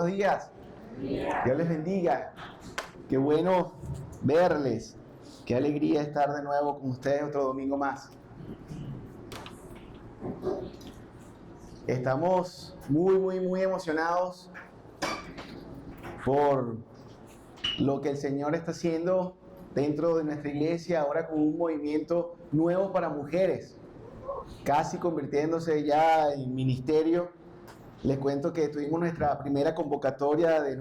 buenos días. Dios les bendiga. Qué bueno verles. Qué alegría estar de nuevo con ustedes otro domingo más. Estamos muy emocionados por lo que el Señor está haciendo dentro de nuestra iglesia, ahora con un movimiento nuevo para mujeres, casi convirtiéndose ya en ministerio. Les cuento que tuvimos nuestra primera convocatoria de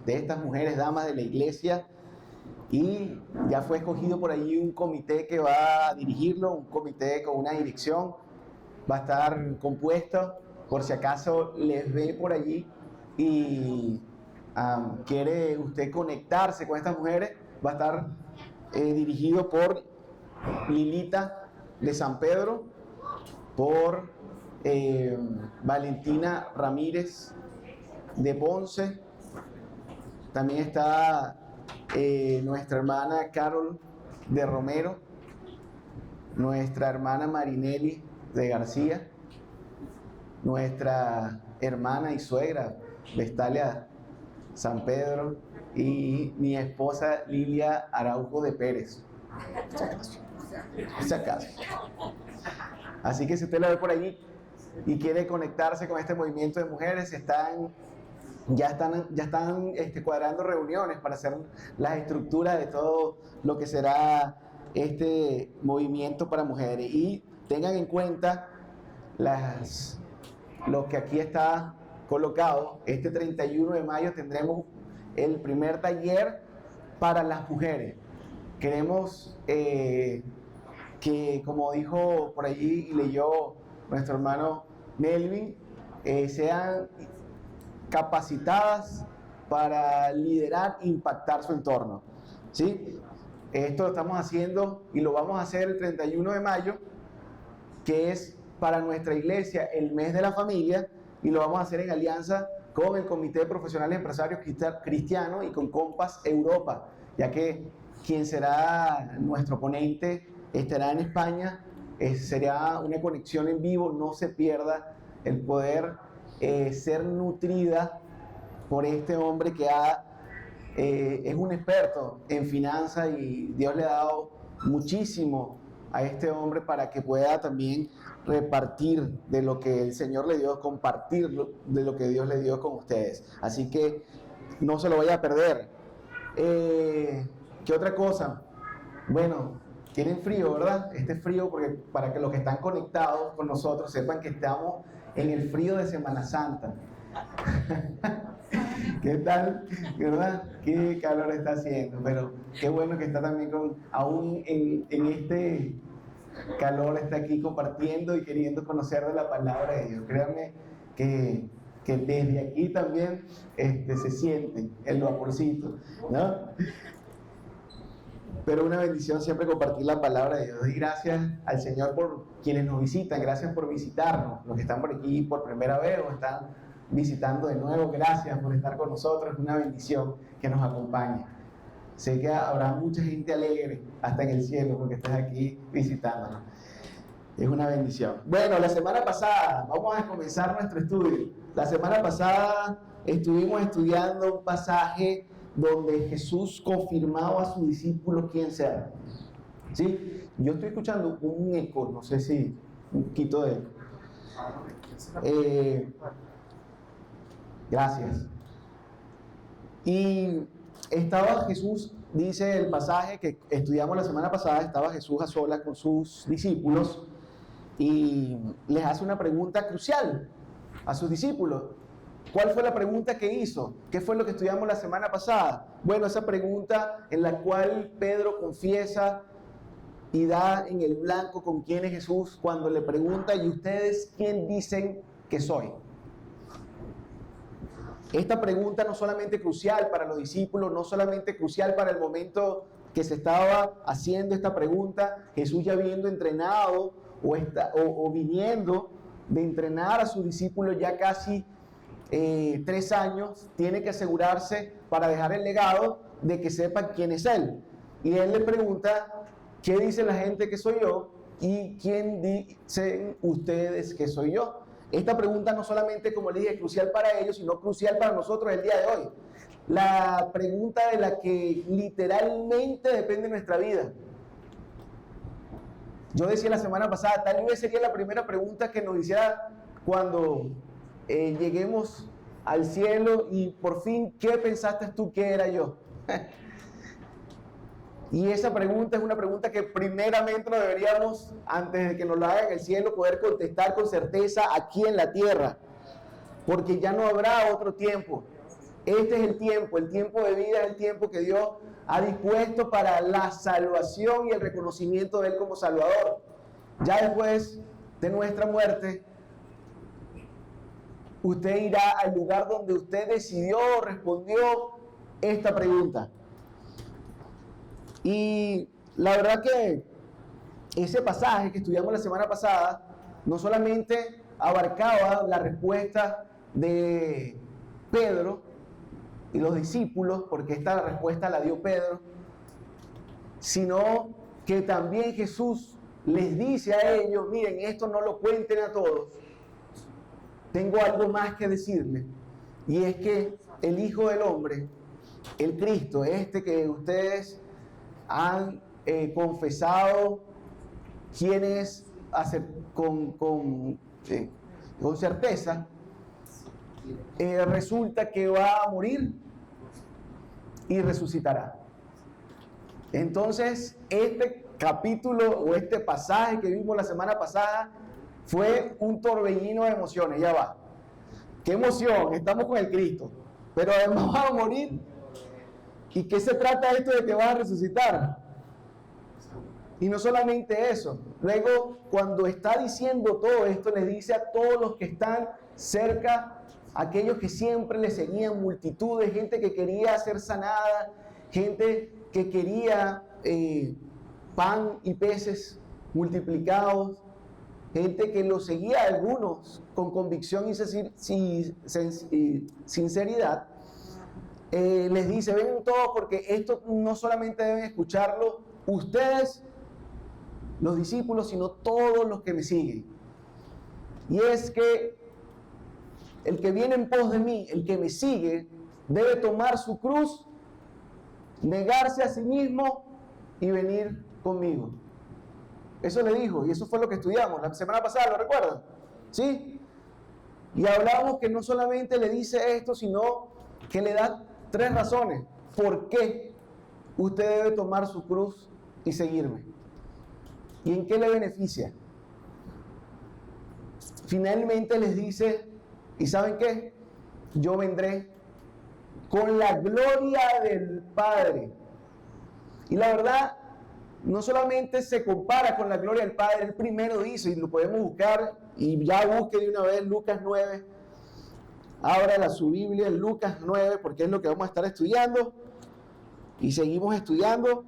estas mujeres, damas de la iglesia, y ya fue escogido por allí un comité que va a dirigirlo, un comité con una dirección. Va a estar compuesto, por si acaso les ve por allí y quiere usted conectarse con estas mujeres, va a estar dirigido por Lilita de San Pedro, por Valentina Ramírez de Ponce. También está nuestra hermana Carol de Romero, nuestra hermana Marinelli de García, nuestra hermana y suegra Vestalia San Pedro y mi esposa Lilia Araujo de Pérez. Si acaso. Así que si usted la ve por allí y quiere conectarse con este movimiento de mujeres, ya están cuadrando reuniones para hacer las estructuras de todo lo que será este movimiento para mujeres. Y tengan en cuenta lo que aquí está colocado. Este 31 de mayo tendremos el primer taller para las mujeres. Queremos que, como dijo por allí y leyó nuestro hermano Melvin, sean capacitadas para liderar e impactar su entorno. ¿Sí? Esto lo estamos haciendo y lo vamos a hacer el 31 de mayo, que es para nuestra iglesia el mes de la familia, y lo vamos a hacer en alianza con el Comité de Profesionales Empresarios Cristianos y con Compass Europa, ya que quien será nuestro ponente estará en España. Será una conexión en vivo, no se pierda el poder ser nutrida por este hombre que es un experto en finanzas, y Dios le ha dado muchísimo a este hombre para que pueda también repartir de lo que el Señor le dio, compartir de lo que Dios le dio con ustedes. Así que no se lo vaya a perder. ¿Qué otra cosa? Bueno, tienen frío, ¿verdad? Este frío, porque para que los que están conectados con nosotros sepan que estamos en el frío de Semana Santa. ¿Qué tal? ¿Verdad? Qué calor está haciendo, pero qué bueno que está también aún en este calor, está aquí compartiendo y queriendo conocer de la palabra de Dios. Créanme que desde aquí también se siente el vaporcito, ¿no? Pero una bendición siempre compartir la palabra de Dios, y gracias al Señor por quienes nos visitan, gracias por visitarnos, los que están por aquí por primera vez o están visitando de nuevo, gracias por estar con nosotros, es una bendición que nos acompañe. Sé que habrá mucha gente alegre hasta en el cielo porque estás aquí visitándonos. Es una bendición. Bueno, la semana pasada, vamos a comenzar nuestro estudio. La semana pasada estuvimos estudiando un pasaje donde Jesús confirmaba a sus discípulos quién sea. ¿Sí? Yo estoy escuchando un eco, no sé si un poquito de eco. Gracias. Y estaba Jesús, dice el pasaje que estudiamos la semana pasada, estaba Jesús a solas con sus discípulos y les hace una pregunta crucial a sus discípulos. ¿Cuál fue la pregunta que hizo? ¿Qué fue lo que estudiamos la semana pasada? Bueno, esa pregunta en la cual Pedro confiesa y da en el blanco con quién es Jesús cuando le pregunta: ¿y ustedes quién dicen que soy? Esta pregunta no solamente crucial para los discípulos, no solamente crucial para el momento que se estaba haciendo esta pregunta, Jesús ya habiendo entrenado o viniendo de entrenar a sus discípulos ya casi 3 años, tiene que asegurarse para dejar el legado de que sepan quién es Él. Y Él le pregunta: ¿qué dice la gente que soy yo? ¿Y quién dicen ustedes que soy yo? esta pregunta no solamente, como les dije, es crucial para ellos, sino crucial para nosotros el día de hoy. La pregunta de la que literalmente depende nuestra vida. Yo decía la semana pasada, tal vez sería la primera pregunta que nos hiciera cuando lleguemos al cielo y por fin, ¿qué pensaste tú que era yo? Y esa pregunta es una pregunta que primeramente nos deberíamos, antes de que nos la hagan en el cielo, poder contestar con certeza aquí en la tierra, porque ya no habrá otro tiempo. Este es el tiempo de vida, es el tiempo que Dios ha dispuesto para la salvación y el reconocimiento de Él como Salvador. Ya después de nuestra muerte, usted irá al lugar donde usted decidió, respondió esta pregunta. Y la verdad que ese pasaje que estudiamos la semana pasada no solamente abarcaba la respuesta de Pedro y los discípulos, porque esta respuesta la dio Pedro, sino que también Jesús les dice a ellos, miren, esto no lo cuenten a todos, tengo algo más que decirles, y es que el Hijo del Hombre, el Cristo, este que ustedes han confesado quién es con certeza, resulta que va a morir y resucitará. Entonces, este capítulo o este pasaje que vimos la semana pasada fue un torbellino de emociones. Ya va. ¡Qué emoción! Estamos con el Cristo, pero además va a morir. ¿Y qué se trata esto de que va a resucitar? Y no solamente eso. Luego, cuando está diciendo todo esto, les dice a todos los que están cerca, aquellos que siempre le seguían, multitudes, gente que quería ser sanada, gente que quería pan y peces multiplicados, gente que lo seguía, algunos con convicción y sinceridad. Les dice, vengan todos porque esto no solamente deben escucharlo ustedes, los discípulos, sino todos los que me siguen. Y es que el que viene en pos de mí, el que me sigue, debe tomar su cruz, negarse a sí mismo y venir conmigo. Eso le dijo, y eso fue lo que estudiamos la semana pasada, ¿lo recuerdan? ¿Sí? Y hablábamos que no solamente le dice esto, sino que le da 3 razones por qué usted debe tomar su cruz y seguirme. ¿Y en qué le beneficia? Finalmente les dice, ¿y saben qué? Yo vendré con la gloria del Padre. Y la verdad, no solamente se compara con la gloria del Padre, él primero dice, y lo podemos buscar, y ya busque de una vez Lucas 9, ábrala su Biblia en Lucas 9, porque es lo que vamos a estar estudiando, y seguimos estudiando.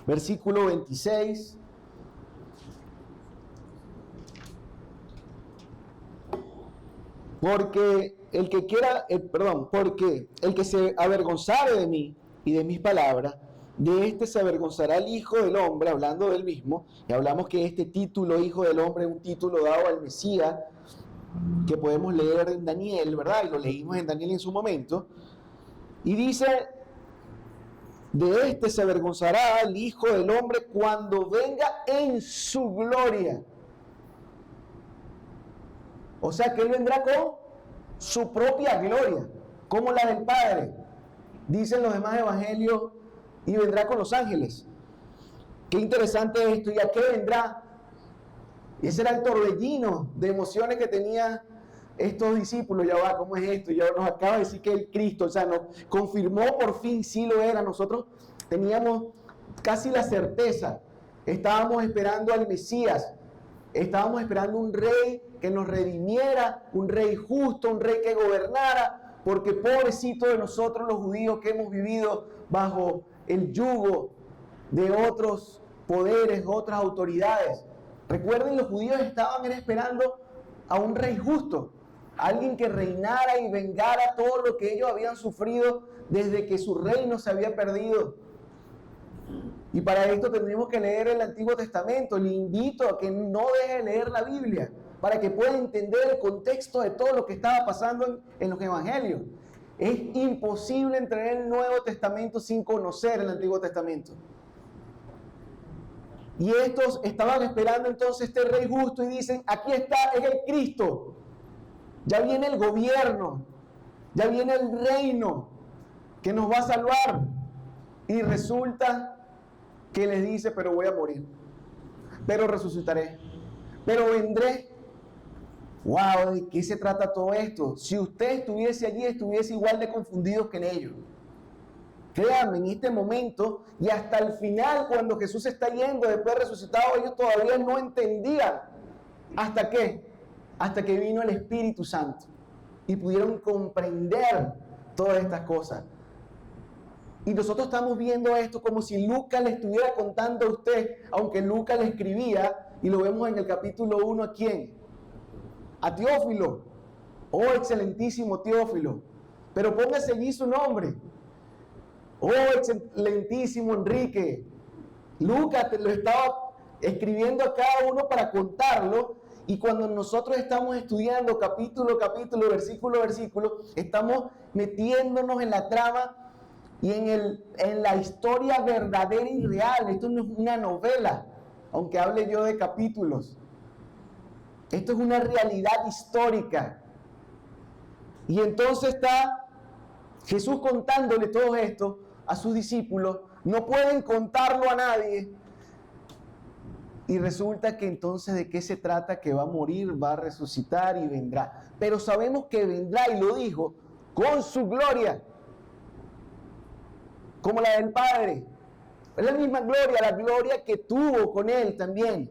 Versículo 26. Porque el que se avergonzare de mí y de mis palabras, de este se avergonzará el Hijo del Hombre, hablando del mismo, y hablamos que este título, Hijo del Hombre, es un título dado al Mesías, que podemos leer en Daniel, ¿verdad? Y lo leímos en Daniel en su momento, y dice, de este se avergonzará el Hijo del Hombre cuando venga en su gloria. O sea que Él vendrá con su propia gloria, como la del Padre. Dicen los demás evangelios, y vendrá con los ángeles. Qué interesante esto, ¿y a qué vendrá? Y ese era el torbellino de emociones que tenían estos discípulos. Ya va, ¿cómo es esto? Ya nos acaba de decir que el Cristo, o sea, nos confirmó por fin, sí lo era. Nosotros teníamos casi la certeza, estábamos esperando al Mesías, estábamos esperando un rey que nos redimiera, un rey justo, un rey que gobernara, porque pobrecito de nosotros los judíos que hemos vivido bajo el yugo de otros poderes, otras autoridades. Recuerden, los judíos estaban esperando a un rey justo, alguien que reinara y vengara todo lo que ellos habían sufrido desde que su reino se había perdido. Y para esto tendríamos que leer el Antiguo Testamento. Le invito a que no deje de leer la Biblia para que pueda entender el contexto de todo lo que estaba pasando en los evangelios. Es imposible entender el Nuevo Testamento sin conocer el Antiguo Testamento. Y estos estaban esperando entonces este rey justo y dicen, aquí está, es el Cristo. Ya viene el gobierno, ya viene el reino que nos va a salvar. Y resulta que les dice, pero voy a morir, pero resucitaré, pero vendré. Wow, ¿de qué se trata todo esto? Si usted estuviese allí, estuviese igual de confundidos que en ellos. Créanme, en este momento y hasta el final, cuando Jesús está yendo después de resucitado, ellos todavía no entendían. ¿Hasta qué? Hasta que vino el Espíritu Santo y pudieron comprender todas estas cosas. Y nosotros estamos viendo esto como si Lucas le estuviera contando a usted, aunque Lucas le escribía, y lo vemos en el capítulo 1, ¿a quién? A Teófilo. Oh, excelentísimo Teófilo. Pero póngase allí su nombre. Oh, excelentísimo Enrique. Lucas te lo estaba escribiendo a cada uno para contarlo. Y cuando nosotros estamos estudiando capítulo a capítulo, versículo a versículo, estamos metiéndonos en la trama y en la historia verdadera y real. Esto no es una novela, aunque hable yo de capítulos. Esto es una realidad histórica. Y entonces está Jesús contándole todo esto a sus discípulos. No pueden contarlo a nadie. Y resulta que entonces, ¿de qué se trata? Que va a morir, va a resucitar y vendrá. Pero sabemos que vendrá, y lo dijo, con su gloria, como la del Padre. Es la misma gloria, la gloria que tuvo con Él también.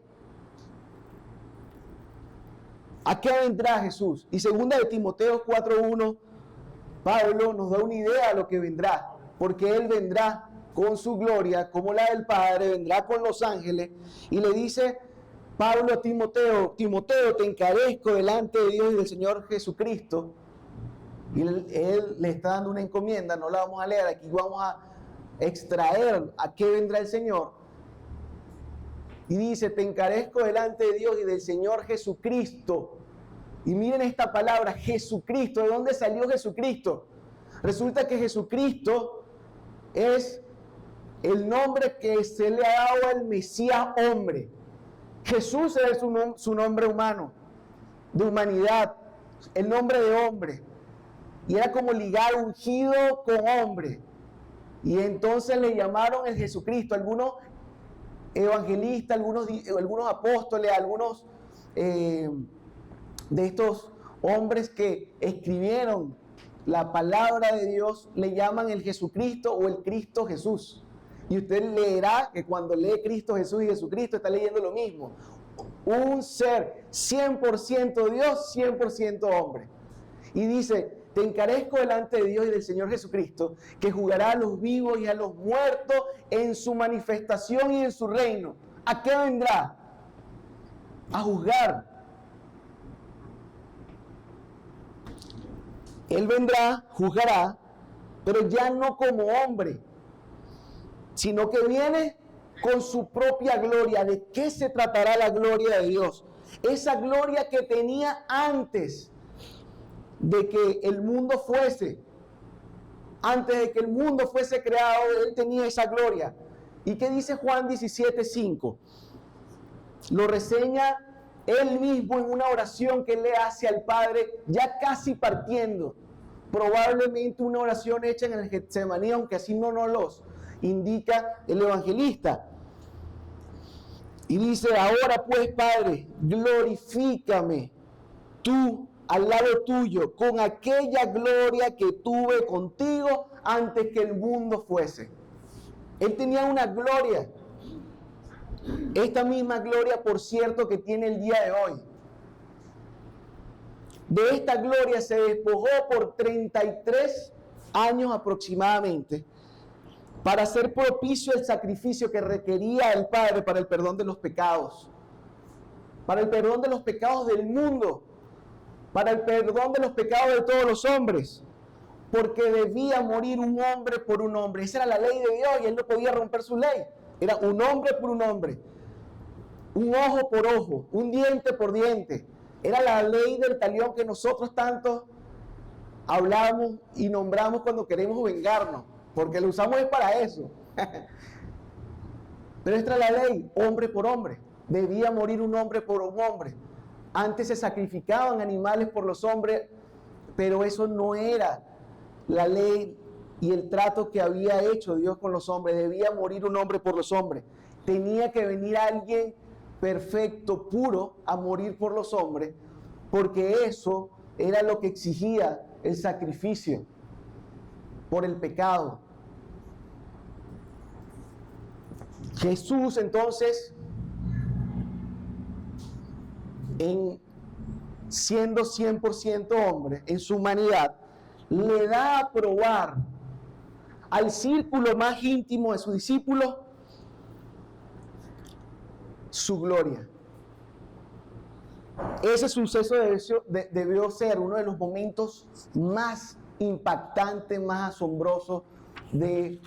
¿A qué vendrá Jesús? Y segunda de Timoteo 4:1, Pablo nos da una idea de lo que vendrá, porque Él vendrá con su gloria, como la del Padre, vendrá con los ángeles, y le dice Pablo a Timoteo, Timoteo, te encarezco delante de Dios y del Señor Jesucristo. Y él le está dando una encomienda, no la vamos a leer, aquí vamos a extraer a qué vendrá el Señor. Y dice, te encarezco delante de Dios y del Señor Jesucristo. Y miren esta palabra, Jesucristo. ¿De dónde salió Jesucristo? Resulta que Jesucristo es el nombre que se le ha dado al Mesías hombre. Jesús es su nombre humano, de humanidad, el nombre de hombre. Y era como ligar ungido con hombre. Y entonces le llamaron el Jesucristo. Algunos evangelistas, algunos apóstoles, algunos de estos hombres que escribieron la palabra de Dios, le llaman el Jesucristo o el Cristo Jesús. Y usted leerá que cuando lee Cristo Jesús y Jesucristo está leyendo lo mismo. Un ser 100% Dios, 100% hombre. Y dice, te encarezco delante de Dios y del Señor Jesucristo, que juzgará a los vivos y a los muertos en su manifestación y en su reino. ¿A qué vendrá? A juzgar. Él vendrá, juzgará, pero ya no como hombre, sino que viene con su propia gloria. ¿De qué se tratará la gloria de Dios? Esa gloria que tenía antes de que el mundo fuese. Antes de que el mundo fuese creado, Él tenía esa gloria. ¿Y qué dice Juan 17:5? Lo reseña Él mismo en una oración que Él le hace al Padre, ya casi partiendo. Probablemente una oración hecha en el Getsemaní, aunque así no nos los indica el evangelista. Y dice, ahora pues, Padre, glorifícame tú al lado tuyo, con aquella gloria que tuve contigo antes que el mundo fuese. Él tenía una gloria. Esta misma gloria, por cierto, que tiene el día de hoy. De esta gloria se despojó por 33 años aproximadamente para hacer propicio el sacrificio que requería el Padre para el perdón de los pecados. para el perdón de los pecados del mundo, para el perdón de los pecados de todos los hombres, porque debía morir un hombre por un hombre. Esa era la ley de Dios y Él no podía romper su ley. Era un hombre por un hombre, un ojo por ojo, un diente por diente. Era la ley del talión que nosotros tanto hablamos y nombramos cuando queremos vengarnos, porque lo usamos es para eso. Pero esta era la ley, hombre por hombre. Debía morir un hombre por un hombre. Antes se sacrificaban animales por los hombres, pero eso no era la ley y el trato que había hecho Dios con los hombres. Debía morir un hombre por los hombres. Tenía que venir alguien perfecto, puro, a morir por los hombres, porque eso era lo que exigía el sacrificio por el pecado. Jesús entonces, siendo 100% hombre, en su humanidad, le da a probar al círculo más íntimo de sus discípulos su gloria. Ese suceso debió ser uno de los momentos más impactantes, más asombrosos de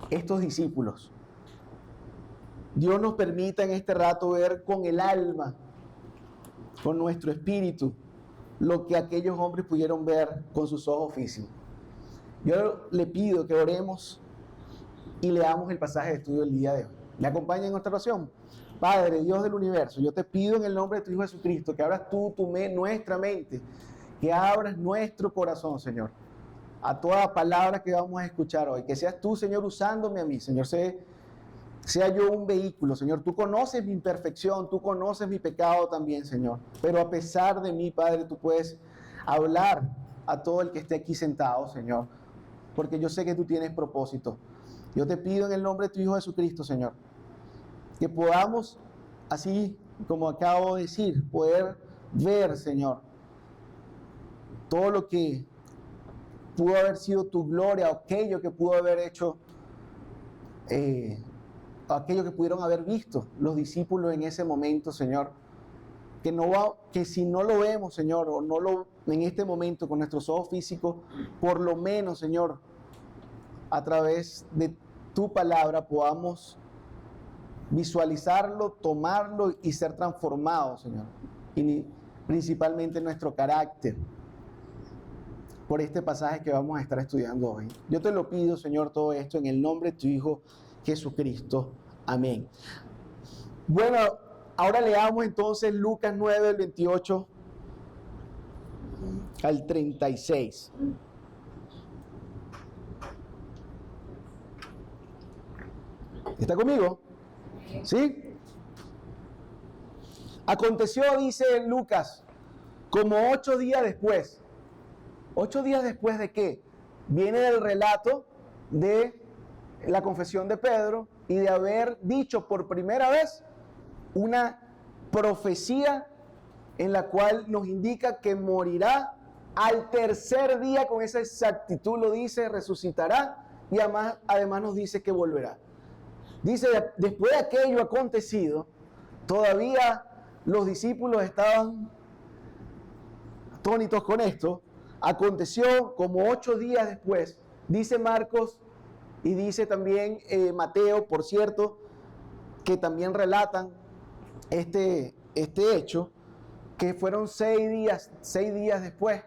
estos discípulos. Dios nos permita en este rato ver con el alma, con nuestro espíritu, lo que aquellos hombres pudieron ver con sus ojos físicos. Yo le pido que oremos y leamos el pasaje de estudio del día de hoy. ¿Me acompaña en nuestra oración? Padre, Dios del universo, yo te pido en el nombre de tu Hijo Jesucristo que abras nuestra mente, que abras nuestro corazón, Señor, a toda palabra que vamos a escuchar hoy. Que seas tú, Señor, usándome a mí, Señor, sea yo un vehículo, Señor. Tú conoces mi imperfección, tú conoces mi pecado también, Señor. Pero a pesar de mí, Padre, tú puedes hablar a todo el que esté aquí sentado, Señor, porque yo sé que tú tienes propósito. Yo te pido en el nombre de tu Hijo Jesucristo, Señor, que podamos, así como acabo de decir, poder ver, Señor, todo lo que pudo haber sido tu gloria, aquello que pudo haber hecho, aquello que pudieron haber visto los discípulos en ese momento, Señor. Que si no lo vemos, Señor, o en este momento con nuestros ojos físicos, por lo menos, Señor, a través de tu palabra podamos visualizarlo, tomarlo y ser transformados, Señor. Y principalmente nuestro carácter, por este pasaje que vamos a estar estudiando hoy. Yo te lo pido, Señor, todo esto en el nombre de tu Hijo Jesucristo. Amén. Bueno, ahora leamos entonces Lucas 9, del 28 al 36. ¿Está conmigo? ¿Sí? Aconteció, dice Lucas, como 8 días después. ¿8 días después de qué? Viene del relato de la confesión de Pedro y de haber dicho por primera vez una profecía en la cual nos indica que morirá al tercer día, con esa exactitud lo dice, resucitará y además nos dice que volverá. Dice, después de aquello acontecido, todavía los discípulos estaban atónitos con esto. Aconteció como 8 días después, dice Marcos y dice también Mateo, por cierto, que también relatan este hecho, que fueron 6 días después.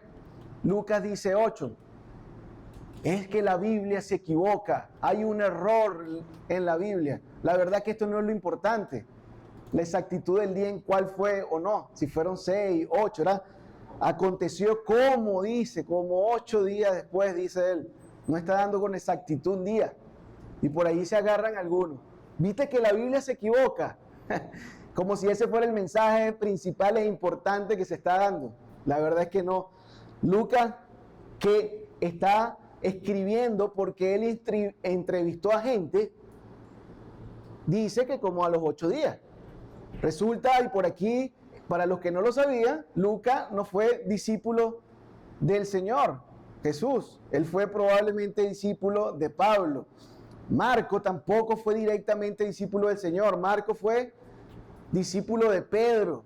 Lucas dice 8. Es que la Biblia se equivoca, hay un error en la Biblia. La verdad que esto no es lo importante, la exactitud del día en cuál fue o no, si fueron 6, 8, ¿verdad? Aconteció como 8 días después, dice él. No está dando con exactitud un día. Y por ahí se agarran algunos. ¿Viste que la Biblia se equivoca? Como si ese fuera el mensaje principal e importante que se está dando. La verdad es que no. Lucas, que está escribiendo porque él entrevistó a gente, dice que como a los 8 días. Resulta, y por aquí, para los que no lo sabían, Lucas no fue discípulo del Señor Jesús. Él fue probablemente discípulo de Pablo. Marco tampoco fue directamente discípulo del Señor. Marco fue discípulo de Pedro.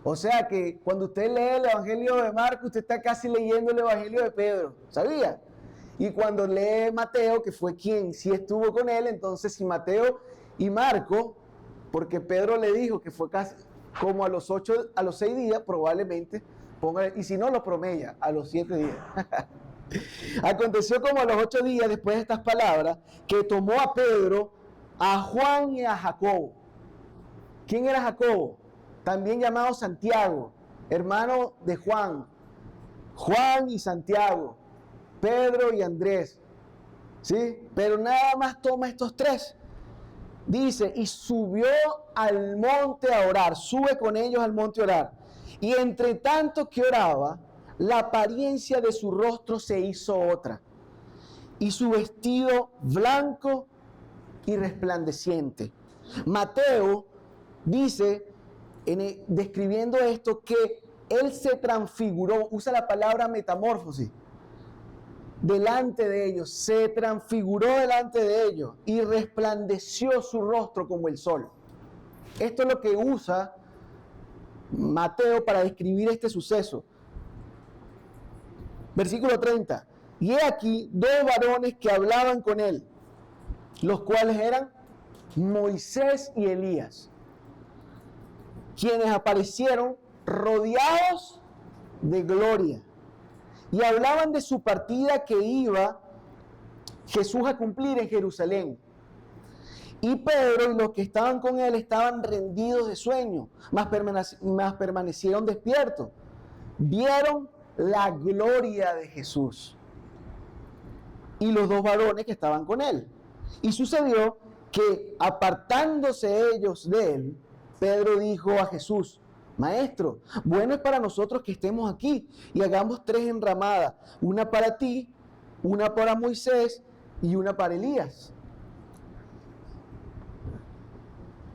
O sea que cuando usted lee el Evangelio de Marcos, usted está casi leyendo el Evangelio de Pedro, ¿sabía? Y cuando lee Mateo, que fue quien sí estuvo con él, entonces si Mateo y Marco, porque Pedro le dijo que fue casi como a los 6 días, probablemente, y si no lo promedia, a los 7 días. Aconteció como a los 8 días después de estas palabras, que tomó a Pedro, a Juan y a Jacobo. ¿Quién era Jacobo? También llamado Santiago, hermano de Juan. Juan y Santiago, Pedro y Andrés. ¿Sí? Pero nada más toma estos tres. Dice, y subió al monte a orar, sube con ellos al monte a orar. Y entre tanto que oraba, la apariencia de su rostro se hizo otra, y su vestido blanco y resplandeciente. Mateo dice, describiendo esto, que él se transfiguró, usa la palabra metamorfosis, delante de ellos, se transfiguró delante de ellos y resplandeció su rostro como el sol. Esto es lo que usa Mateo para describir este suceso. Versículo 30. Y he aquí 2 varones que hablaban con él, los cuales eran Moisés y Elías, quienes aparecieron rodeados de gloria y hablaban de su partida que iba Jesús a cumplir en Jerusalén. Y Pedro y los que estaban con él estaban rendidos de sueño, mas permanecieron despiertos. Vieron la gloria de Jesús y los 2 varones que estaban con él. Y sucedió que, apartándose ellos de él, Pedro dijo a Jesús: Maestro, bueno es para nosotros que estemos aquí y hagamos 3 enramadas, una para ti, una para Moisés y una para Elías.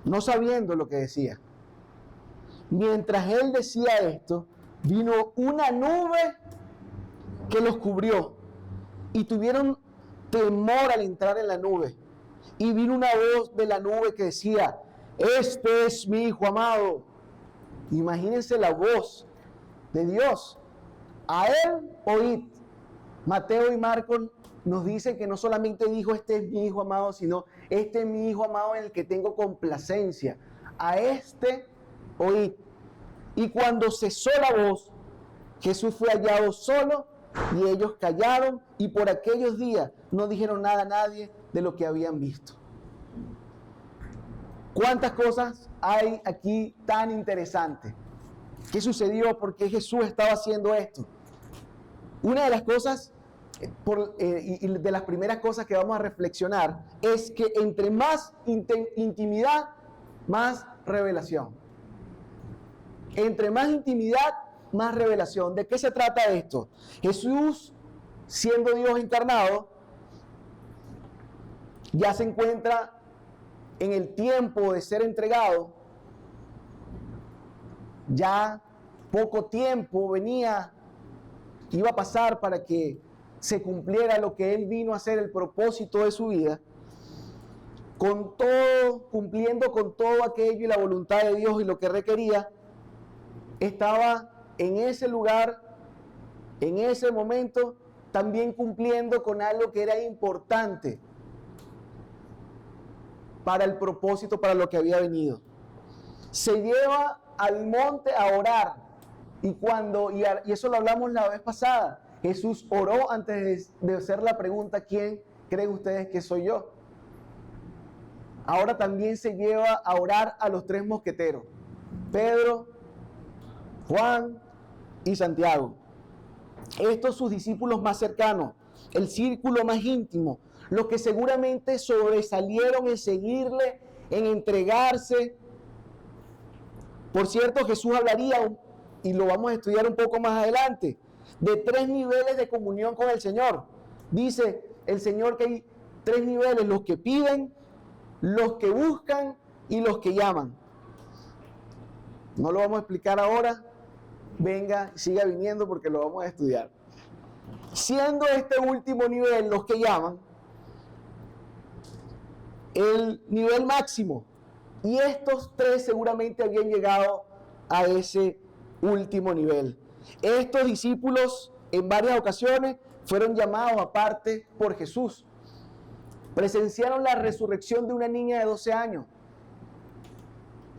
No sabiendo lo que decía. Mientras él decía esto, vino una nube que los cubrió y tuvieron temor al entrar en la nube. Y vino una voz de la nube que decía: Este es mi Hijo amado. Imagínense la voz de Dios. A él oíd. Mateo y Marcos nos dicen que no solamente dijo: Este es mi Hijo amado, sino: Este es mi Hijo amado en el que tengo complacencia. A este oíd. Y cuando cesó la voz, Jesús fue hallado solo y ellos callaron, y por aquellos días no dijeron nada a nadie de lo que habían visto. ¿Cuántas cosas hay aquí tan interesantes? ¿Qué sucedió? ¿Por qué Jesús estaba haciendo esto? Una de las cosas, y de las primeras cosas que vamos a reflexionar, es que entre más intimidad, más revelación. Entre más intimidad, más revelación. ¿De qué se trata esto? Jesús, siendo Dios encarnado, ya se encuentra en el tiempo de ser entregado. Ya poco tiempo iba a pasar para que se cumpliera lo que Él vino a hacer, el propósito de su vida, con todo, cumpliendo con todo aquello y la voluntad de Dios y lo que requería. Estaba en ese lugar, en ese momento, también cumpliendo con algo que era importante para el propósito, para lo que había venido. Se lleva al monte a orar, y eso lo hablamos la vez pasada. Jesús oró antes de hacer la pregunta: ¿quién creen ustedes que soy yo? Ahora también se lleva a orar a los 3 mosqueteros: Pedro, Juan y Santiago. Estos sus discípulos más cercanos, el círculo más íntimo, los que seguramente sobresalieron en seguirle, en entregarse. Por cierto, Jesús hablaría, y lo vamos a estudiar un poco más adelante, de 3 niveles de comunión con el Señor. Dice el Señor que hay 3 niveles: los que piden, los que buscan y los que llaman. No lo vamos a explicar ahora. Venga, siga viniendo porque lo vamos a estudiar. Siendo este último nivel, los que llaman, el nivel máximo, Y estos tres seguramente habían llegado a ese último nivel. Estos discípulos en varias ocasiones fueron llamados aparte por Jesús. Presenciaron la resurrección de una niña de 12 años.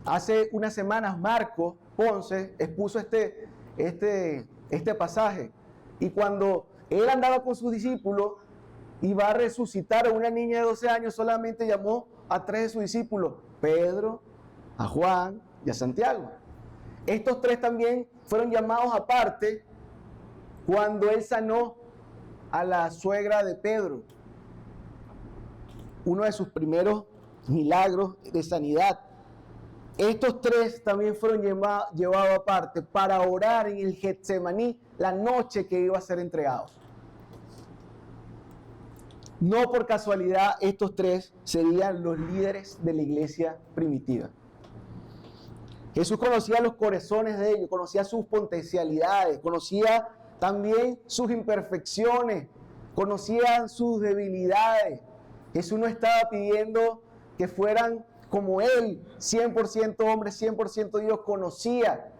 Hace unas semanas Marco Ponce expuso este pasaje. Y cuando él andaba con sus discípulos y va a resucitar a una niña de 12 años, solamente llamó a 3 de sus discípulos: Pedro, a Juan y a Santiago. Estos 3 también fueron llamados aparte cuando él sanó a la suegra de Pedro. Uno de sus primeros milagros de sanidad. Estos 3 también fueron llevados aparte para orar en el Getsemaní la noche que iba a ser entregado. No por casualidad, estos 3 serían los líderes de la iglesia primitiva. Jesús conocía los corazones de ellos, conocía sus potencialidades, conocía también sus imperfecciones, conocía sus debilidades. Jesús no estaba pidiendo que fueran como Él, 100% hombre, 100% Dios. Conocía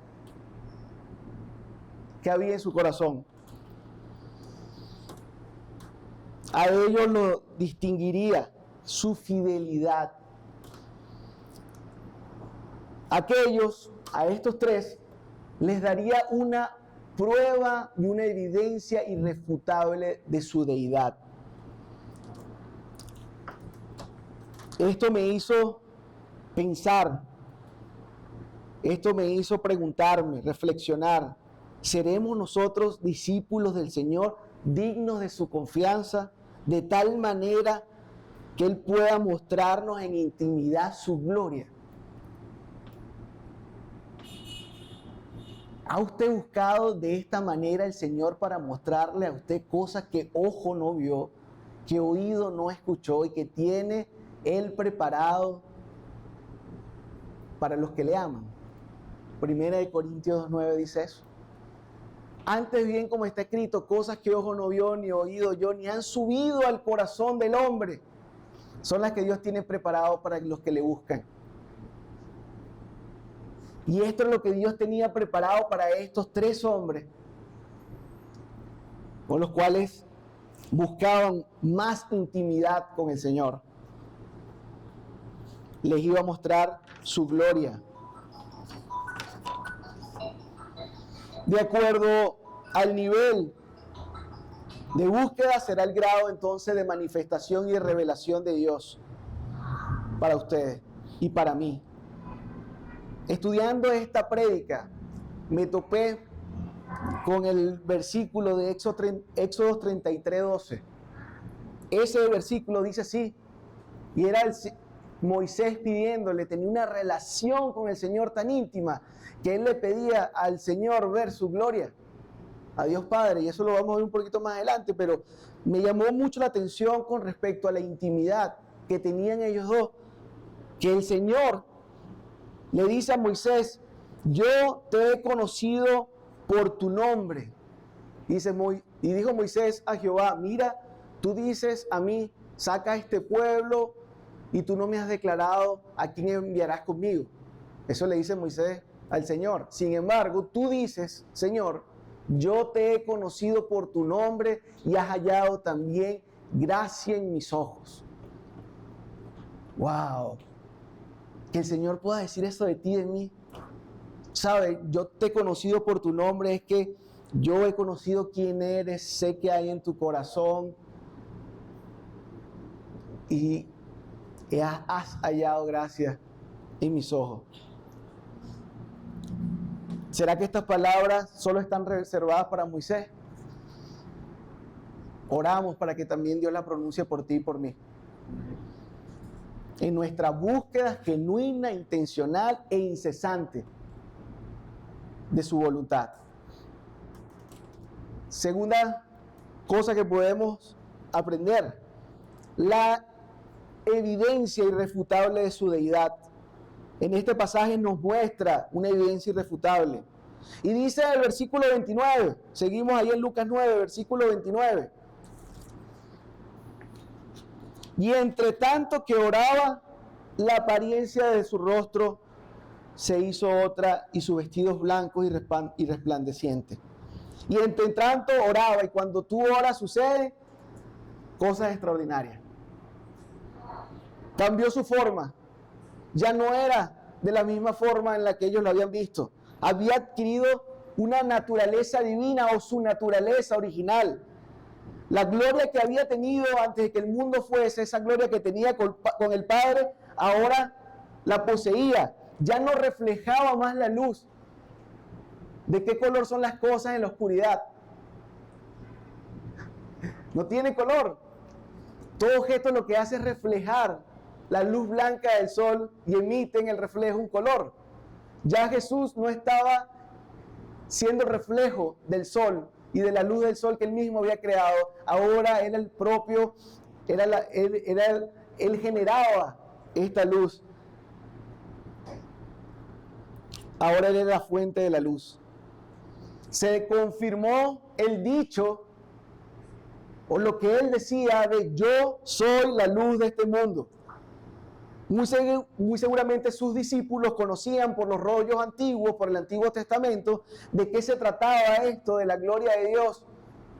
que había en su corazón. A ellos lo distinguiría su fidelidad. A estos 3, les daría una prueba y una evidencia irrefutable de su deidad. Esto me hizo pensar, esto me hizo preguntarme, reflexionar: ¿seremos nosotros discípulos del Señor, dignos de su confianza, de tal manera que Él pueda mostrarnos en intimidad su gloria? ¿Ha usted buscado de esta manera el Señor para mostrarle a usted cosas que ojo no vio, que oído no escuchó y que tiene Él preparado para los que le aman? Primera de Corintios 2:9 dice eso. Antes bien, como está escrito, cosas que ojo no vio, ni oído yo, ni han subido al corazón del hombre, son las que Dios tiene preparado para los que le buscan. Y esto es lo que Dios tenía preparado para estos 3 hombres, con los cuales buscaban más intimidad con el Señor. Les iba a mostrar su gloria. De acuerdo al nivel de búsqueda será el grado entonces de manifestación y de revelación de Dios para ustedes y para mí. Estudiando esta prédica, me topé con el versículo de Éxodo 33:12. Ese versículo dice así, y era Moisés pidiéndole, tenía una relación con el Señor tan íntima, que él le pedía al Señor ver su gloria, a Dios Padre, y eso lo vamos a ver un poquito más adelante, pero me llamó mucho la atención con respecto a la intimidad que tenían ellos dos, que el Señor le dice a Moisés: yo te he conocido por tu nombre. Y dijo Moisés a Jehová: mira, tú dices a mí, saca a este pueblo, y tú no me has declarado a quién enviarás conmigo. Eso le dice Moisés al Señor. Sin embargo, tú dices: Señor, yo te he conocido por tu nombre y has hallado también gracia en mis ojos. ¡Wow! Que el Señor pueda decir eso de ti y de mí. ¿Sabe? Yo te he conocido por tu nombre, es que yo he conocido quién eres, sé que hay en tu corazón y has hallado gracia en mis ojos. ¿Será que estas palabras solo están reservadas para Moisés? Oramos para que también Dios la pronuncie por ti y por mí. En nuestra búsqueda genuina, intencional e incesante de su voluntad. Segunda cosa que podemos aprender: la evidencia irrefutable de su deidad. En este pasaje nos muestra una evidencia irrefutable. Y dice el versículo 29, seguimos ahí en Lucas 9, versículo 29. Y entre tanto que oraba, la apariencia de su rostro se hizo otra y sus vestidos blancos y resplandecientes. Y entre tanto oraba, y cuando tú oras sucede cosas extraordinarias. Cambió su forma, ya no era de la misma forma en la que ellos lo habían visto. Había adquirido una naturaleza divina o su naturaleza original. La gloria que había tenido antes de que el mundo fuese, esa gloria que tenía con el Padre, ahora la poseía. Ya no reflejaba más la luz. ¿De qué color son las cosas en la oscuridad? No tiene color. Todo objeto lo que hace es reflejar la luz blanca del sol y emite en el reflejo un color. Ya Jesús no estaba siendo reflejo del sol y de la luz del sol que él mismo había creado. Ahora era el propio, él generaba esta luz. Ahora él era la fuente de la luz. Se confirmó el dicho o lo que él decía de yo soy la luz de este mundo. Muy seguramente sus discípulos conocían por los rollos antiguos, por el Antiguo Testamento, de qué se trataba esto de la gloria de Dios.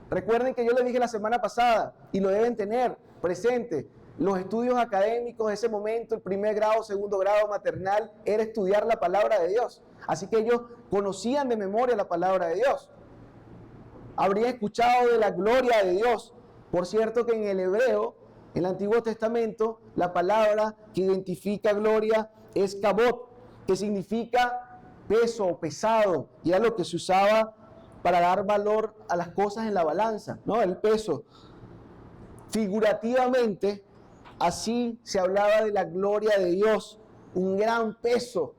Recuerden que yo les dije la semana pasada, y lo deben tener presente, los estudios académicos de ese momento, el primer grado, segundo grado, maternal, era estudiar la palabra de Dios. Así que ellos conocían de memoria la palabra de Dios. Habrían escuchado de la gloria de Dios. Por cierto que en el hebreo, en el Antiguo Testamento, la palabra que identifica gloria es kabod, que significa peso o pesado, y era lo que se usaba para dar valor a las cosas en la balanza, ¿no? El peso. Figurativamente, así se hablaba de la gloria de Dios, un gran peso,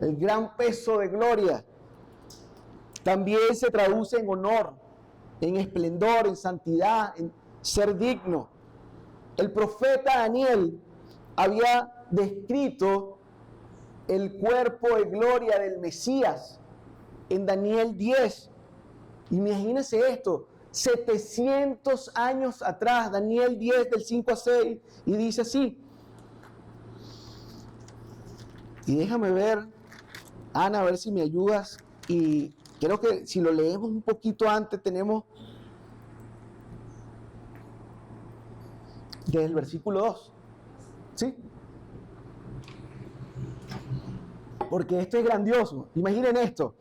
el gran peso de gloria. También se traduce en honor, en esplendor, en santidad, en ser digno. El profeta Daniel había descrito el cuerpo de gloria del Mesías en Daniel 10. Imagínense esto, 700 años atrás, Daniel 10 del 5 a 6, y dice así. Y déjame ver, Ana, a ver si me ayudas, y creo que si lo leemos un poquito antes, tenemos desde el versículo 2, ¿sí? Porque esto es grandioso. Imaginen esto.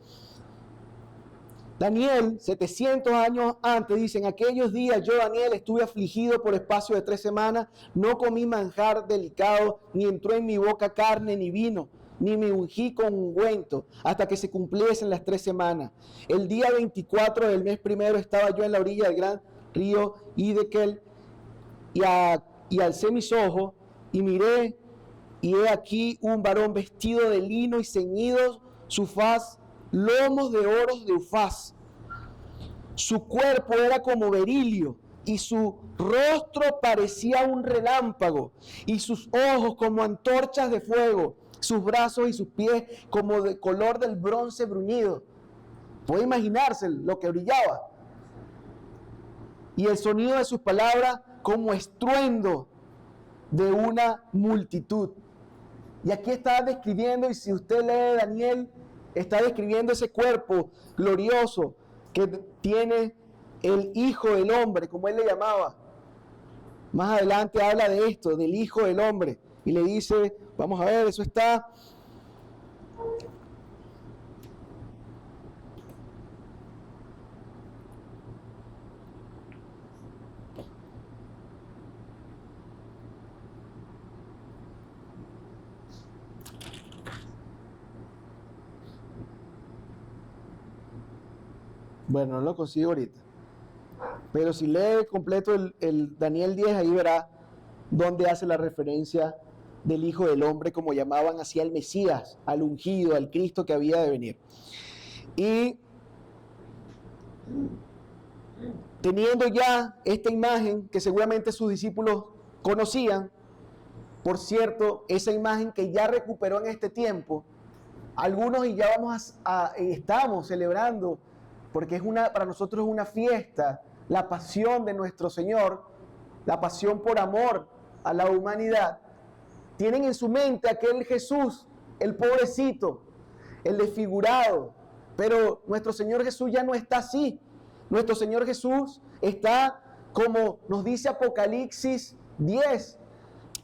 Daniel, 700 años antes, dice: en aquellos días yo, Daniel, estuve afligido por espacio de 3 semanas, no comí manjar delicado, ni entró en mi boca carne ni vino, ni me ungí con ungüento, hasta que se cumpliesen las 3 semanas. El día 24 del mes primero estaba yo en la orilla del gran río Hiddekel, y alcé mis ojos, y miré, y he aquí un varón vestido de lino y ceñido su faz, lomos de oro de Ufaz. Su cuerpo era como berilio, y su rostro parecía un relámpago, y sus ojos como antorchas de fuego, sus brazos y sus pies como de color del bronce bruñido. Puede imaginarse lo que brillaba. Y el sonido de sus palabras como estruendo de una multitud. Y aquí está describiendo, y si usted lee Daniel, está describiendo ese cuerpo glorioso que tiene el Hijo del Hombre, como él le llamaba. Más adelante habla de esto, del Hijo del Hombre, y le dice, vamos a ver, eso está... Bueno, no lo consigo ahorita. Pero si lee completo el Daniel 10, ahí verá dónde hace la referencia del Hijo del Hombre, como llamaban así al Mesías, al ungido, al Cristo que había de venir. Y teniendo ya esta imagen que seguramente sus discípulos conocían, por cierto, esa imagen que ya recuperó en este tiempo, algunos y ya estamos celebrando, porque para nosotros es una fiesta, la pasión de nuestro Señor, la pasión por amor a la humanidad, tienen en su mente aquel Jesús, el pobrecito, el desfigurado. Pero nuestro Señor Jesús ya no está así. Nuestro Señor Jesús está como nos dice Apocalipsis 10,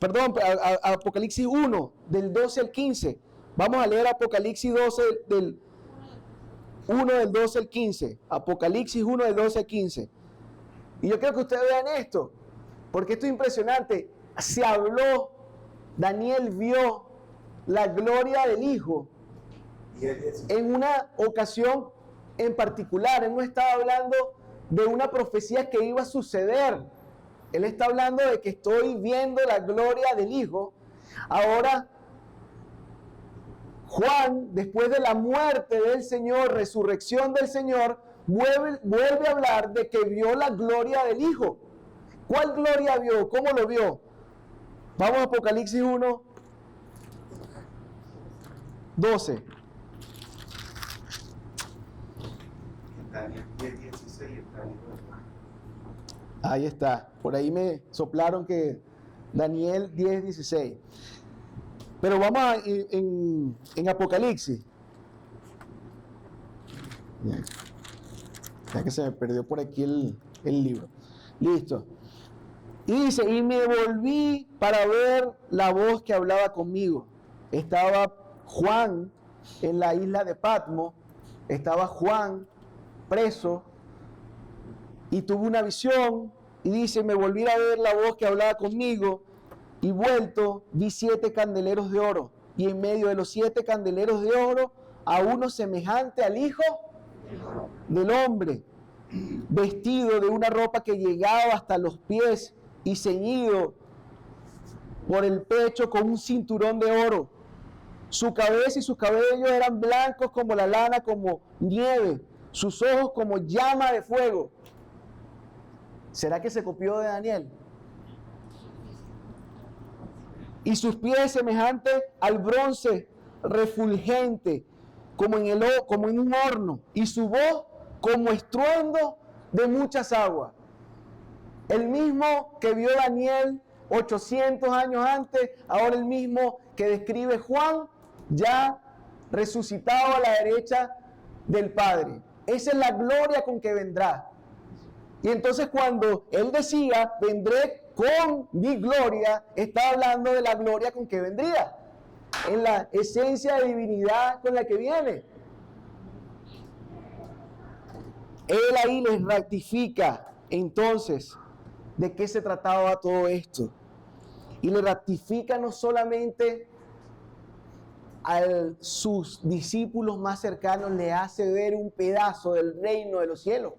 perdón, Apocalipsis 1, del 12 al 15. Vamos a leer Apocalipsis 12, del 1 del 12 al 15. Apocalipsis 1 del 12 al 15. Y yo quiero que ustedes vean esto, porque esto es impresionante. Se habló, Daniel vio la gloria del Hijo en una ocasión en particular. Él no estaba hablando de una profecía que iba a suceder. Él está hablando de que estoy viendo la gloria del Hijo. Ahora, Juan, después de la muerte del Señor, resurrección del Señor, vuelve a hablar de que vio la gloria del Hijo. ¿Cuál gloria vio? ¿Cómo lo vio? Vamos a Apocalipsis 1, 12. Ahí está. Por ahí me soplaron que Daniel 10, 16. Pero vamos en Apocalipsis. Ya que se me perdió por aquí el libro. Listo. Y dice, y me volví para ver la voz que hablaba conmigo. Estaba Juan en la isla de Patmos. Estaba Juan preso. Y tuvo una visión. Y dice, me volví a ver la voz que hablaba conmigo. Y vuelto, vi 7 candeleros de oro. Y en medio de los 7 candeleros de oro, a uno semejante al Hijo del Hombre, vestido de una ropa que llegaba hasta los pies y ceñido por el pecho con un cinturón de oro. Su cabeza y sus cabellos eran blancos como la lana, como nieve, sus ojos como llama de fuego. ¿Será que se copió de Daniel? Y sus pies semejantes al bronce refulgente, como en un horno, y su voz como estruendo de muchas aguas. El mismo que vio Daniel 800 años antes, ahora el mismo que describe Juan, ya resucitado a la derecha del Padre. Esa es la gloria con que vendrá. Y entonces cuando él decía, vendré con mi gloria, está hablando de la gloria con que vendría, en la esencia de divinidad con la que viene. Él ahí les ratifica entonces de qué se trataba todo esto. Y le ratifica no solamente a sus discípulos más cercanos, le hace ver un pedazo del reino de los cielos.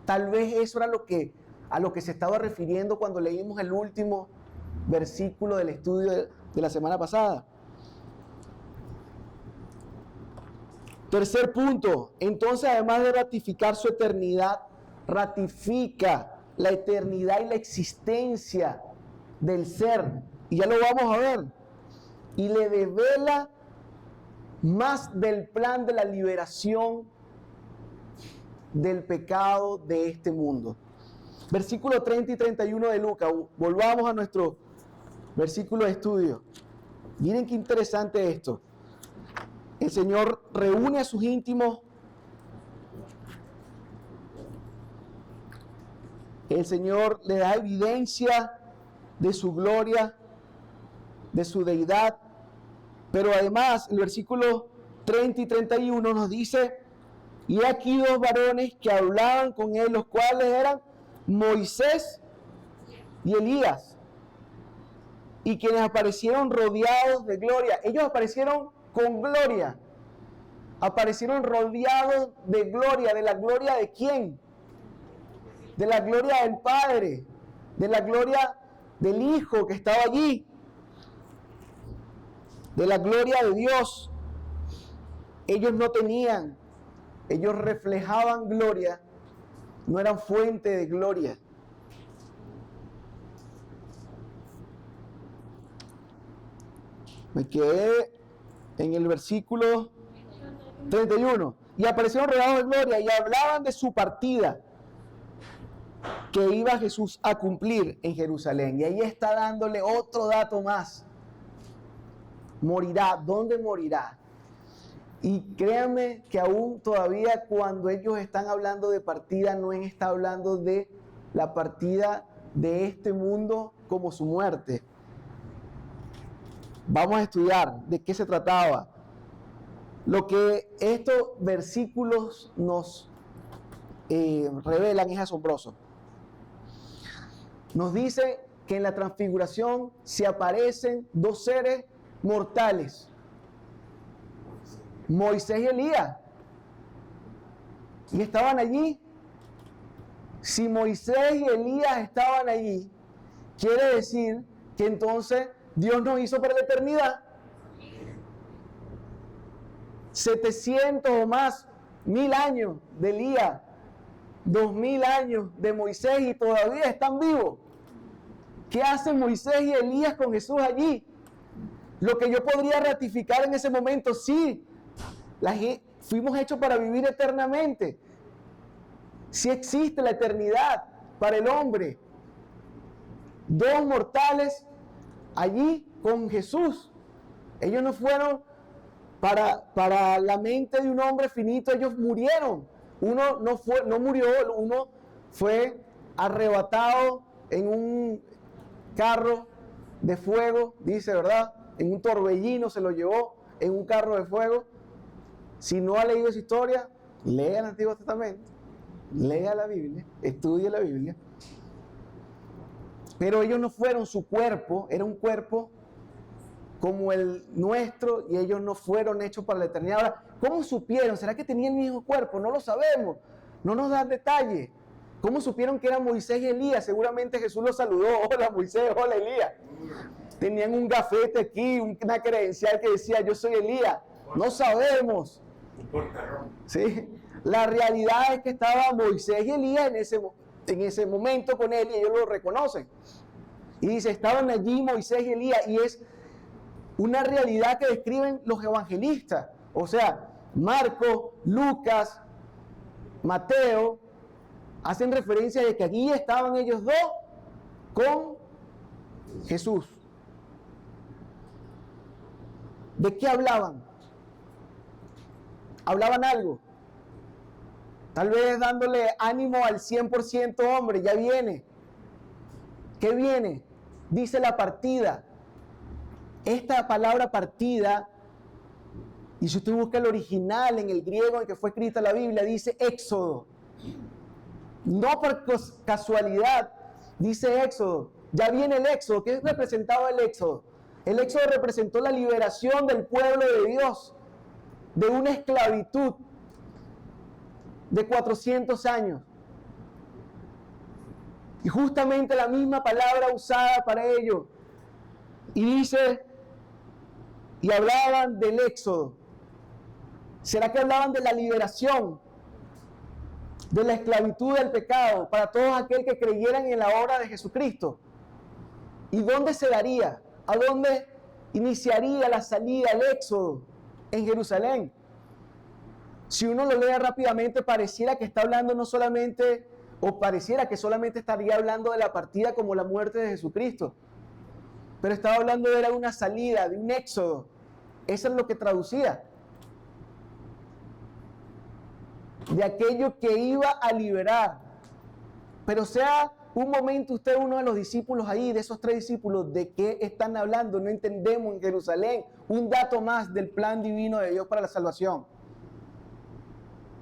Tal vez eso era a lo que se estaba refiriendo cuando leímos el último versículo del estudio de la semana pasada. Tercer punto, entonces además de ratificar su eternidad, ratifica la eternidad y la existencia del ser. Y ya lo vamos a ver. Y le devela más del plan de la liberación del pecado de este mundo. Versículo 30 y 31 de Lucas. Volvamos a nuestro versículo de estudio. Miren qué interesante esto. El Señor reúne a sus íntimos. El Señor le da evidencia de su gloria, de su deidad. Pero además, el versículo 30 y 31 nos dice, y aquí 2 varones que hablaban con él, los cuales eran Moisés y Elías, y quienes aparecieron rodeados de gloria. Ellos aparecieron con gloria, aparecieron rodeados de gloria. ¿De la gloria de quién? De la gloria del Padre, de la gloria del Hijo que estaba allí, de la gloria de Dios. Ellos no tenían, ellos reflejaban gloria, no eran fuente de gloria. Me quedé en el versículo 31. Y aparecieron rodeados de gloria y hablaban de su partida que iba Jesús a cumplir en Jerusalén. Y ahí está dándole otro dato más morirá. ¿Dónde morirá? Y créanme que aún todavía cuando ellos están hablando de partida, no está hablando de la partida de este mundo como su muerte. Vamos a estudiar de qué se trataba. Lo que estos versículos nos revelan es asombroso. Nos dice que en la transfiguración se aparecen dos seres mortales, Moisés y Elías, y estaban allí. Si Moisés y Elías estaban allí, quiere decir que entonces Dios nos hizo para la eternidad. 700 o más, 1000 años de Elías, 2000 años de Moisés y todavía están vivos. ¿Qué hacen Moisés y Elías con Jesús allí? Lo que yo podría ratificar en ese momento, sí, fuimos hechos para vivir eternamente. Sí existe la eternidad para el hombre. Dos mortales allí con Jesús. Ellos no fueron para la mente de un hombre finito, ellos murieron. Uno no murió, uno fue arrebatado en un carro de fuego, dice, ¿verdad? En un torbellino se lo llevó, en un carro de fuego. Si no ha leído esa historia, lea el Antiguo Testamento, lea la Biblia, estudie la Biblia. Pero ellos no fueron su cuerpo, era un cuerpo como el nuestro y ellos no fueron hechos para la eternidad. Ahora, ¿cómo supieron? ¿Será que tenían el mismo cuerpo? No lo sabemos, no nos dan detalles. ¿Cómo supieron que eran Moisés y Elías? Seguramente Jesús los saludó, hola Moisés, hola Elías. Tenían un gafete aquí, una credencial que decía yo soy Elías. No sabemos. ¿Sí? La realidad es que estaban Moisés y Elías en ese momento con él y ellos lo reconocen. Y dice, estaban allí Moisés y Elías, y es una realidad que describen los evangelistas. O sea, Marcos, Lucas, Mateo, hacen referencia de que allí estaban ellos dos con Jesús. ¿De qué hablaban? Hablaban algo. Tal vez dándole ánimo al 100% hombre, ya viene. ¿Qué viene? Dice la partida. Esta palabra partida, y si usted busca el original en el griego en que fue escrita la Biblia, dice éxodo. No por casualidad, dice éxodo. Ya viene el éxodo. ¿Qué representaba el éxodo? El éxodo representó la liberación del pueblo de Dios de una esclavitud de 400 años. Y justamente la misma palabra usada para ello. Y dice, y hablaban del éxodo. ¿Será que hablaban de la liberación de la esclavitud del pecado para todos aquellos que creyeran en la obra de Jesucristo? ¿Y dónde se daría? ¿A dónde iniciaría la salida, el éxodo? En Jerusalén. Si uno lo lee rápidamente, pareciera que está hablando no solamente, o pareciera que solamente estaría hablando de la partida como la muerte de Jesucristo. Pero estaba hablando de una salida, de un éxodo. Eso es lo que traducía. De aquello que iba a liberar. Pero sea un momento usted uno de los discípulos ahí, de esos 3 discípulos, ¿de qué están hablando? No entendemos en Jerusalén. Un dato más del plan divino de Dios para la salvación.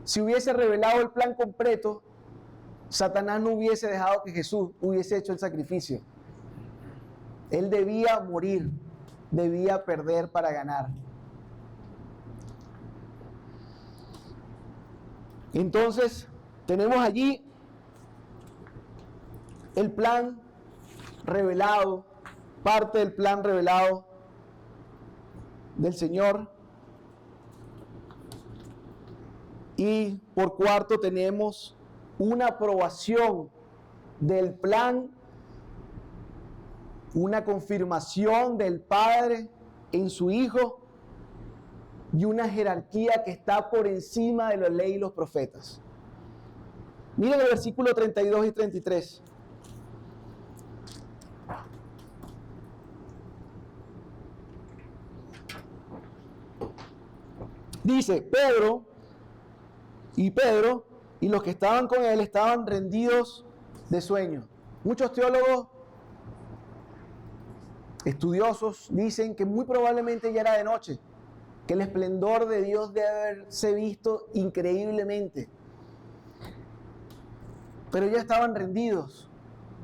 Si hubiese revelado el plan completo, Satanás no hubiese dejado que Jesús hubiese hecho el sacrificio. Él debía morir, debía perder para ganar. Entonces, tenemos allí el plan revelado, parte del plan revelado del Señor. Y por cuarto tenemos una aprobación del plan, una confirmación del Padre en su Hijo y una jerarquía que está por encima de la ley y los profetas. Miren el versículo 32 y 33. Dice, Pedro y los que estaban con él estaban rendidos de sueño. Muchos teólogos estudiosos dicen que muy probablemente ya era de noche, que el esplendor de Dios debe haberse visto increíblemente. Pero ya estaban rendidos,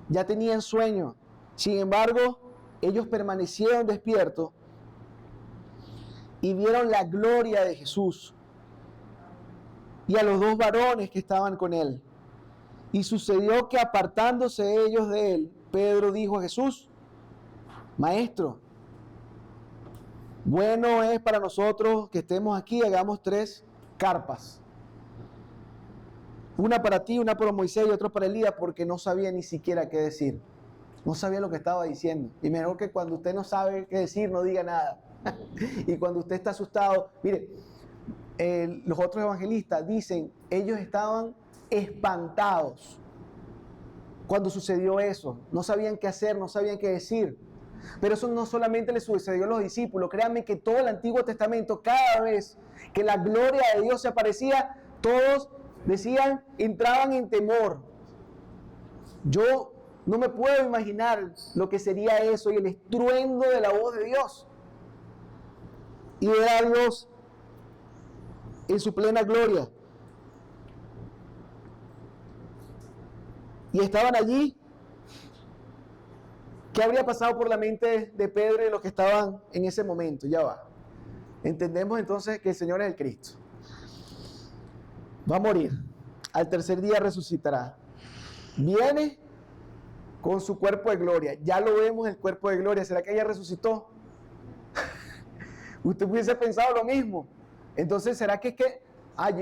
ya tenían sueño. Sin embargo, ellos permanecieron despiertos y vieron la gloria de Jesús y a los dos varones que estaban con él. Y sucedió que apartándose ellos de él, Pedro dijo a Jesús: Maestro, bueno es para nosotros que estemos aquí, hagamos 3 carpas. Una para ti, una para Moisés y otra para Elías, porque no sabía ni siquiera qué decir. No sabía lo que estaba diciendo. Y mejor que cuando usted no sabe qué decir, no diga nada. Y cuando usted está asustado, mire, los otros evangelistas dicen, ellos estaban espantados cuando sucedió eso. No sabían qué hacer, no sabían qué decir. Pero eso no solamente le sucedió a los discípulos. Créanme que todo el Antiguo Testamento, cada vez que la gloria de Dios se aparecía, todos decían, entraban en temor. Yo no me puedo imaginar lo que sería eso y el estruendo de la voz de Dios. Y ver a Dios en su plena gloria. Y estaban allí. ¿Qué habría pasado por la mente de Pedro y los que estaban en ese momento? Ya va. Entendemos entonces que el Señor es el Cristo. Va a morir. Al tercer día resucitará. Viene con su cuerpo de gloria. Ya lo vemos, el cuerpo de gloria. ¿Será que ella resucitó? Usted hubiese pensado lo mismo. Entonces, ¿será que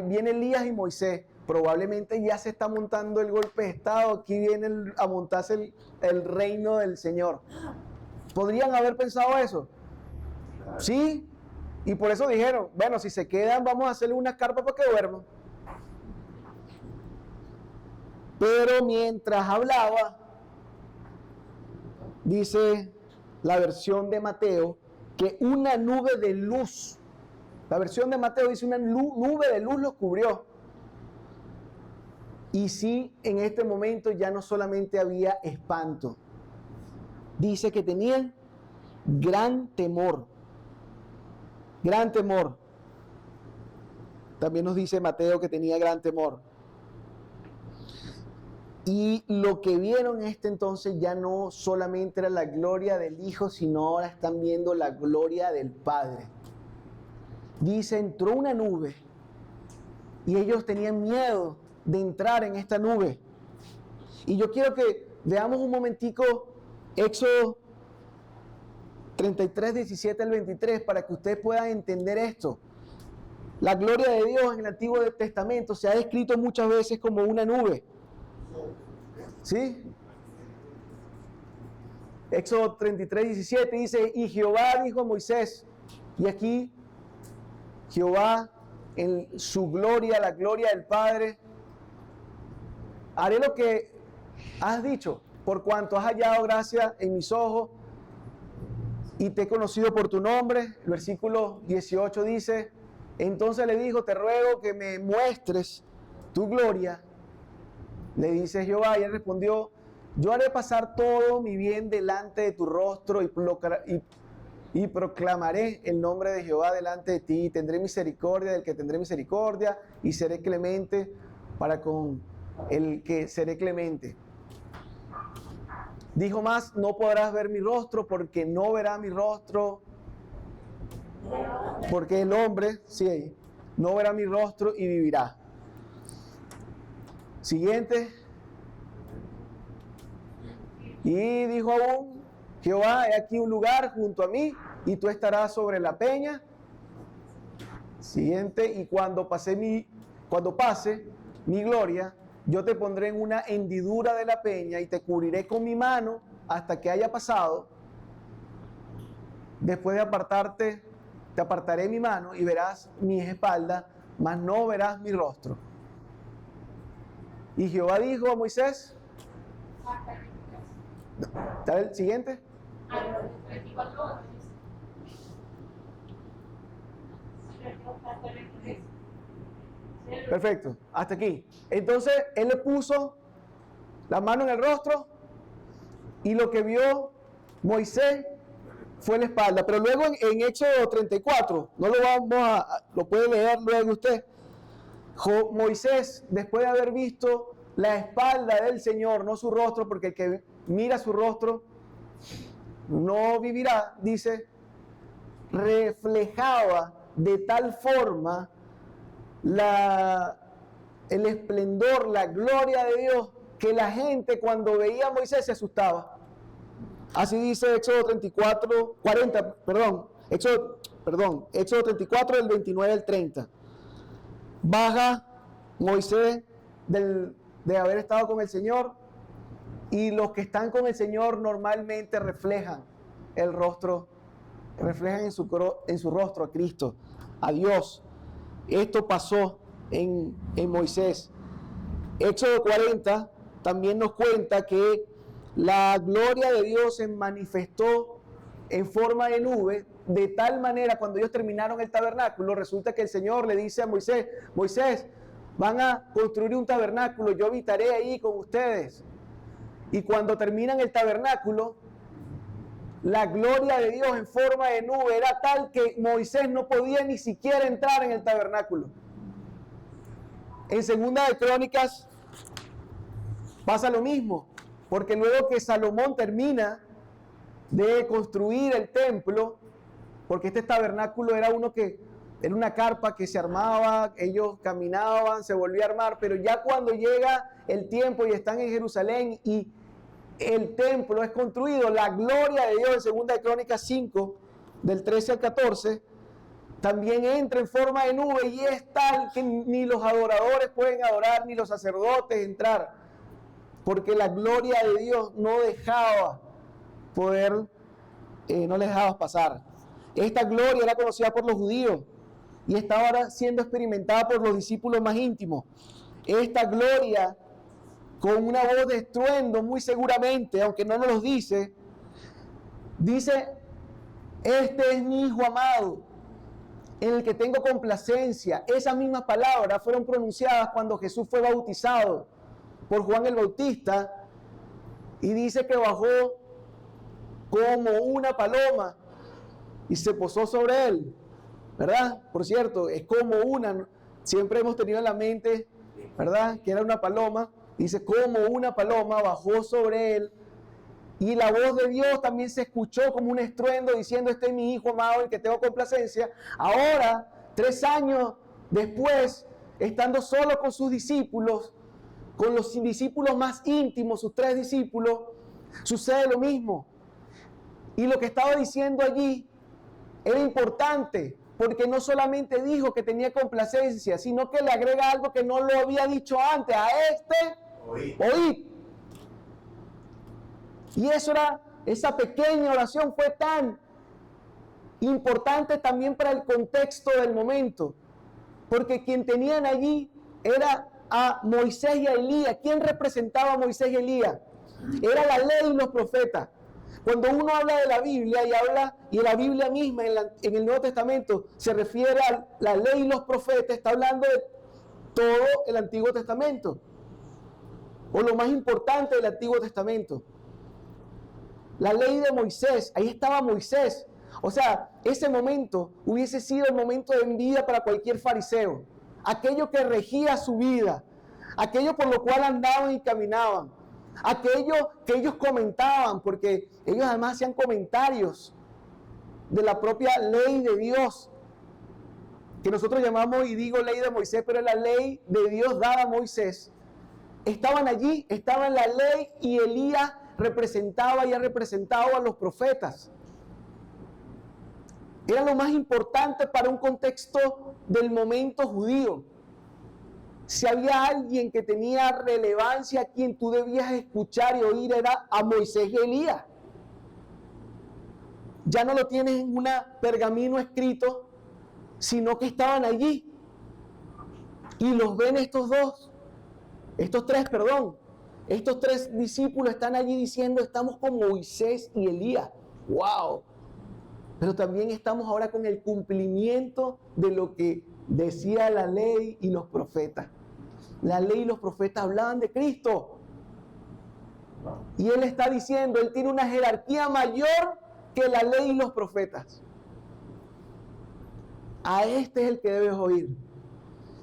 viene Elías y Moisés? Probablemente ya se está montando el golpe de Estado. Aquí viene a montarse el reino del Señor. ¿Podrían haber pensado eso? Sí. Y por eso dijeron, bueno, si se quedan, vamos a hacerle una carpa para que duerman. Pero mientras hablaba, dice la versión de Mateo, que una nube de luz, la versión de Mateo dice una nube de luz los cubrió. Y sí, en este momento ya no solamente había espanto, dice que tenían gran temor. Gran temor. También nos dice Mateo que tenía gran temor. Y lo que vieron entonces ya no solamente era la gloria del Hijo, sino ahora están viendo la gloria del Padre. Dice, entró una nube y ellos tenían miedo de entrar en esta nube. Y yo quiero que veamos un momentico Éxodo 33, 17 al 23 para que usted pueda entender esto. La gloria de Dios en el Antiguo Testamento se ha descrito muchas veces como una nube. ¿Sí? Éxodo 33, 17 dice, y Jehová dijo a Moisés, y aquí Jehová en su gloria, la gloria del Padre, haré lo que has dicho, por cuanto has hallado gracia en mis ojos y te he conocido por tu nombre. El versículo 18 dice, entonces le dijo, te ruego que me muestres tu gloria. Le dice Jehová, y él respondió, yo haré pasar todo mi bien delante de tu rostro y proclamaré el nombre de Jehová delante de ti, y tendré misericordia del que tendré misericordia, y seré clemente para con el que seré clemente. Dijo más, no podrás ver mi rostro, porque no verá mi rostro, porque el hombre, sí, no verá mi rostro y vivirá. Siguiente. Y dijo aún, Jehová, he aquí un lugar junto a mí, y tú estarás sobre la peña. Siguiente. Y cuando pase mi gloria, yo te pondré en una hendidura de la peña y te cubriré con mi mano hasta que haya pasado. Después de apartarte, te apartaré mi mano y verás mis espaldas, mas no verás mi rostro. Y Jehová dijo a Moisés, ¿está el siguiente? Perfecto, hasta aquí. Entonces, él le puso la mano en el rostro y lo que vio Moisés fue la espalda. Pero luego en Éxodo 34, no lo lo puede leer luego usted. Moisés, después de haber visto la espalda del Señor, no su rostro, porque el que mira su rostro no vivirá, dice, reflejaba de tal forma el esplendor, la gloria de Dios, que la gente cuando veía a Moisés se asustaba. Así dice Éxodo 34 del 29 al 30. Baja Moisés de haber estado con el Señor, y los que están con el Señor normalmente reflejan el rostro, reflejan en su rostro a Cristo, a Dios. Esto pasó en Moisés. Éxodo 40 también nos cuenta que la gloria de Dios se manifestó en forma de nube, de tal manera cuando ellos terminaron el tabernáculo, resulta que el Señor le dice a Moisés: Moisés, van a construir un tabernáculo, yo habitaré ahí con ustedes. Y cuando terminan el tabernáculo, la gloria de Dios en forma de nube era tal que Moisés no podía ni siquiera entrar en el tabernáculo. En Segunda de Crónicas pasa lo mismo, porque luego que Salomón termina de construir el templo, porque este tabernáculo era era una carpa que se armaba, ellos caminaban, se volvía a armar, pero ya cuando llega el tiempo y están en Jerusalén y el templo es construido, la gloria de Dios en 2 de Crónicas 5, del 13 al 14, también entra en forma de nube y es tal que ni los adoradores pueden adorar, ni los sacerdotes entrar, porque la gloria de Dios no les dejaba pasar. Esta gloria era conocida por los judíos y estaba ahora siendo experimentada por los discípulos más íntimos. Esta gloria, con una voz de estruendo, muy seguramente, aunque no nos lo dice, este es mi Hijo amado, en el que tengo complacencia. Esas mismas palabras fueron pronunciadas cuando Jesús fue bautizado por Juan el Bautista, y dice que bajó como una paloma y se posó sobre él, ¿verdad? Por cierto, es como siempre hemos tenido en la mente, ¿verdad?, que era una paloma. Dice, como una paloma bajó sobre él, y la voz de Dios también se escuchó como un estruendo diciendo: este es mi Hijo amado, el que tengo complacencia. Ahora, 3 años después, estando solo con sus discípulos, con los discípulos más íntimos, sus 3 discípulos, sucede lo mismo. Y lo que estaba diciendo allí era importante, porque no solamente dijo que tenía complacencia, sino que le agrega algo que no lo había dicho antes: a oíd. Y esa pequeña oración fue tan importante también para el contexto del momento, porque quien tenían allí era a Moisés y a Elías. ¿Quién representaba a Moisés y a Elías? Era la ley y los profetas. Cuando uno habla de la Biblia y la Biblia misma en el Nuevo Testamento se refiere a la ley y los profetas, está hablando de todo el Antiguo Testamento, o lo más importante del Antiguo Testamento. La ley de Moisés, ahí estaba Moisés. O sea, ese momento hubiese sido el momento de envidia para cualquier fariseo. Aquello que regía su vida, aquello por lo cual andaban y caminaban, aquello que ellos comentaban, porque ellos además hacían comentarios de la propia ley de Dios, que nosotros llamamos, y digo ley de Moisés, pero es la ley de Dios dada a Moisés. Estaban allí, estaba en la ley, y Elías representaba y ha representado a los profetas. Era lo más importante para un contexto del momento judío. Si había alguien que tenía relevancia, a quien tú debías escuchar y oír, era a Moisés y Elías. Ya no lo tienes en un pergamino escrito, sino que estaban allí. Y los ven estos tres discípulos están allí diciendo: estamos con Moisés y Elías. ¡Wow! pero también estamos ahora con el cumplimiento de lo que decía la ley y los profetas. La ley y los profetas hablaban de Cristo. Y Él está diciendo, Él tiene una jerarquía mayor que la ley y los profetas. A este es el que debes oír.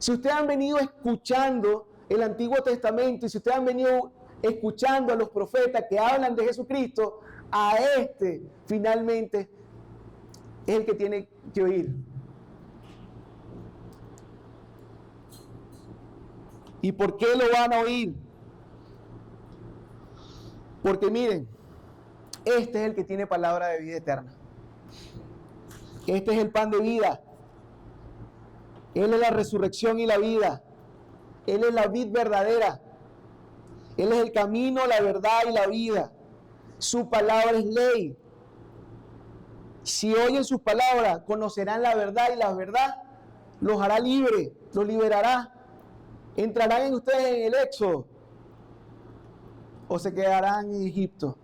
Si ustedes han venido escuchando el Antiguo Testamento y si ustedes han venido escuchando a los profetas que hablan de Jesucristo, a este finalmente es el que tiene que oír. ¿Y por qué lo van a oír? Porque miren, este es el que tiene palabra de vida eterna. Este es el pan de vida. Él es la resurrección y la vida. Él es la vid verdadera. Él es el camino, la verdad y la vida. Su palabra es ley. Si oyen sus palabras, conocerán la verdad y la verdad los hará libres, los liberará. ¿Entrarán en ustedes en el Éxodo o se quedarán en Egipto?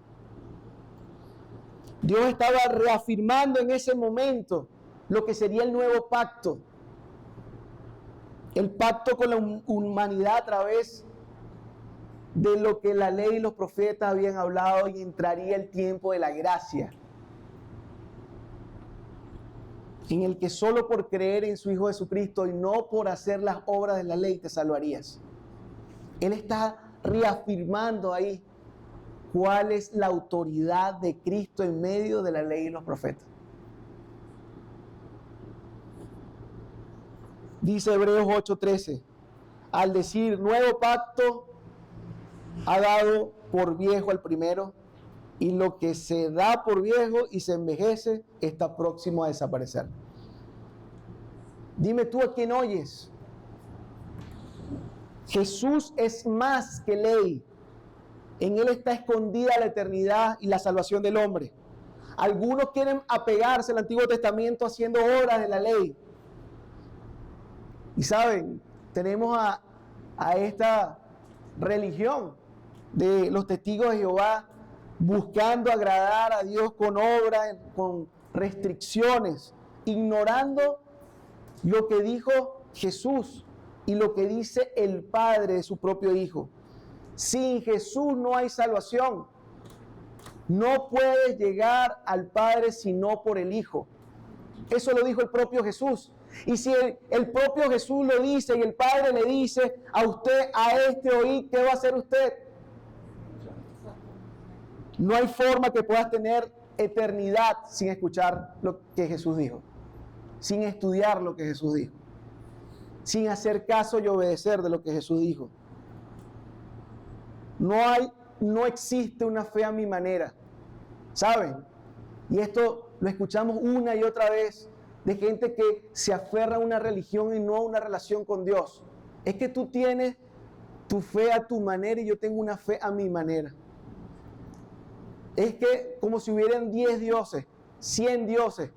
Dios estaba reafirmando en ese momento lo que sería el nuevo pacto. El pacto con la humanidad a través de lo que la ley y los profetas habían hablado, y entraría el tiempo de la gracia, en el que solo por creer en su Hijo Jesucristo y no por hacer las obras de la ley te salvarías. Él está reafirmando ahí cuál es la autoridad de Cristo en medio de la ley y los profetas. Dice Hebreos 8:13, al decir nuevo pacto, ha dado por viejo al primero, y lo que se da por viejo y se envejece está próximo a desaparecer. Dime tú a quién oyes. Jesús es más que ley. En Él está escondida la eternidad y la salvación del hombre. Algunos quieren apegarse al Antiguo Testamento haciendo obras de la ley. Y saben, tenemos a esta religión de los testigos de Jehová buscando agradar a Dios con obras, con restricciones, ignorando lo que dijo Jesús y lo que dice el Padre de su propio Hijo. Sin Jesús no hay salvación. No puedes llegar al Padre sino por el Hijo. Eso lo dijo el propio Jesús. Y si el propio Jesús lo dice y el Padre le dice a usted, a este oír, ¿qué va a hacer usted? No hay forma que puedas tener eternidad sin escuchar lo que Jesús dijo, sin estudiar lo que Jesús dijo, sin hacer caso y obedecer de lo que Jesús dijo. No existe una fe a mi manera, ¿saben? Y esto lo escuchamos una y otra vez de gente que se aferra a una religión y no a una relación con Dios. Es que tú tienes tu fe a tu manera y yo tengo una fe a mi manera. Es que como si hubieran 10 dioses, 100 dioses.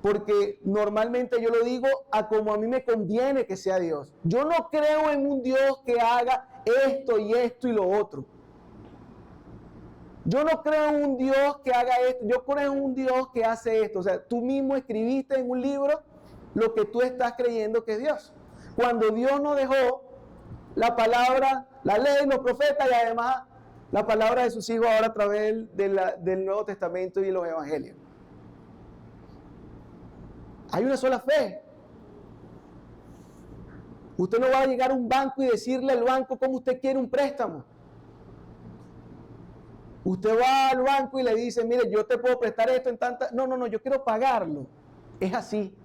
Porque normalmente yo lo digo a como a mí me conviene que sea Dios. Yo no creo en un Dios que haga esto y lo otro. Yo no creo en un Dios que haga esto, yo creo en un Dios que hace esto. O sea, tú mismo escribiste en un libro lo que tú estás creyendo que es Dios. Cuando Dios nos dejó la palabra, la ley, los profetas y además la palabra de sus hijos ahora a través del Nuevo Testamento y los Evangelios. Hay una sola fe. Usted no va a llegar a un banco y decirle al banco cómo usted quiere un préstamo. Usted va al banco y le dice, mire, yo te puedo prestar esto en tanta... No, yo quiero pagarlo. Es así.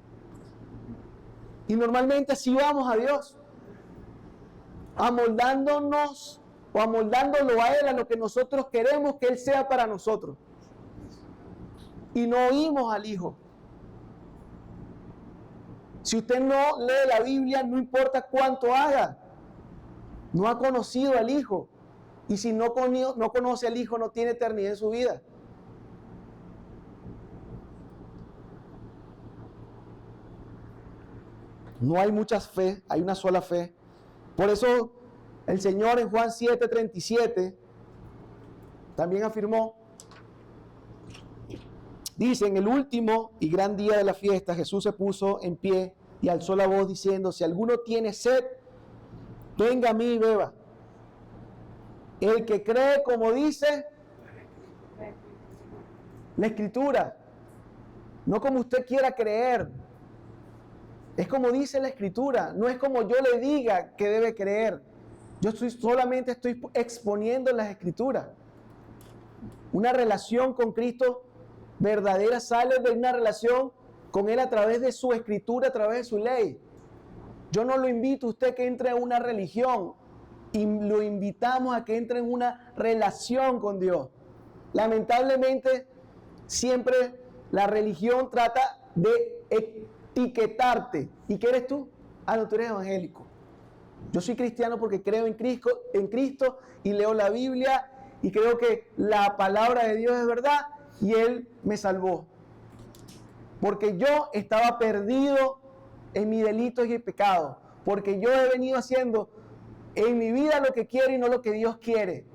Y normalmente así vamos a Dios. Amoldándonos o amoldándolo a Él a lo que nosotros queremos que Él sea para nosotros. Y no oímos al Hijo. Si usted no lee la Biblia, no importa cuánto haga. No ha conocido al Hijo. Y si no conoce al Hijo, no tiene eternidad en su vida. No hay muchas fe, hay una sola fe. Por eso el Señor en Juan 7:37 también afirmó, Dice, en el último y gran día de la fiesta, Jesús se puso en pie y alzó la voz diciendo, si alguno tiene sed, venga a mí y beba. El que cree, como dice la Escritura, no como usted quiera creer, es como dice la Escritura, no es como yo le diga que debe creer. Yo solamente estoy exponiendo las Escrituras. Una relación con Cristo verdadera sale de una relación con Él a través de su Escritura, a través de su ley. Yo no lo invito a usted que entre a una religión, y lo invitamos a que entre en una relación con Dios. Lamentablemente, siempre la religión trata de etiquetarte. ¿Y qué eres tú? Ah, no, tú eres evangélico. Yo soy cristiano porque creo en Cristo y leo la Biblia y creo que la palabra de Dios es verdad y Él me salvó. Porque yo estaba perdido en mis delitos y pecados. Porque yo he venido haciendo en mi vida lo que quiero y no lo que Dios quiere.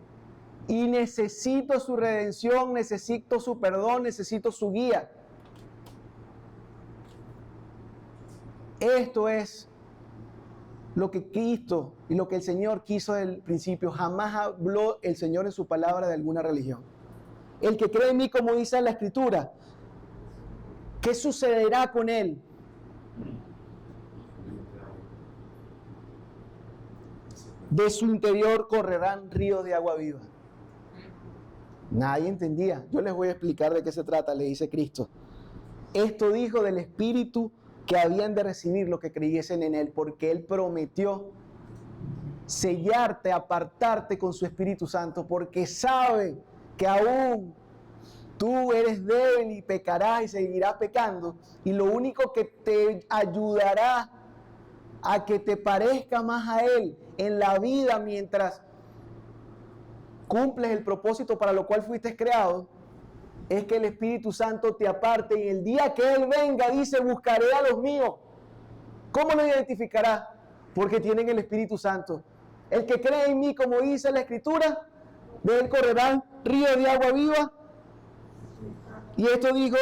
Y necesito su redención, necesito su perdón, necesito su guía. Esto es lo que Cristo y lo que el Señor quiso desde el principio. Jamás habló el Señor en su palabra de alguna religión. El que cree en mí, como dice la Escritura, ¿qué sucederá con él? De su interior correrán ríos de agua viva. Nadie entendía. Yo les voy a explicar de qué se trata, le dice Cristo. Esto dijo del Espíritu que habían de recibir los que creyesen en Él, porque Él prometió sellarte, apartarte con su Espíritu Santo, porque sabe que aún tú eres débil y pecarás y seguirás pecando, y lo único que te ayudará a que te parezca más a Él en la vida mientras cumples el propósito para lo cual fuiste creado, es que el Espíritu Santo te aparte y el día que Él venga dice, buscaré a los míos. ¿Cómo lo identificará? Porque tienen el Espíritu Santo. El que cree en mí, como dice la Escritura, de Él correrán ríos de agua viva. Y esto dijo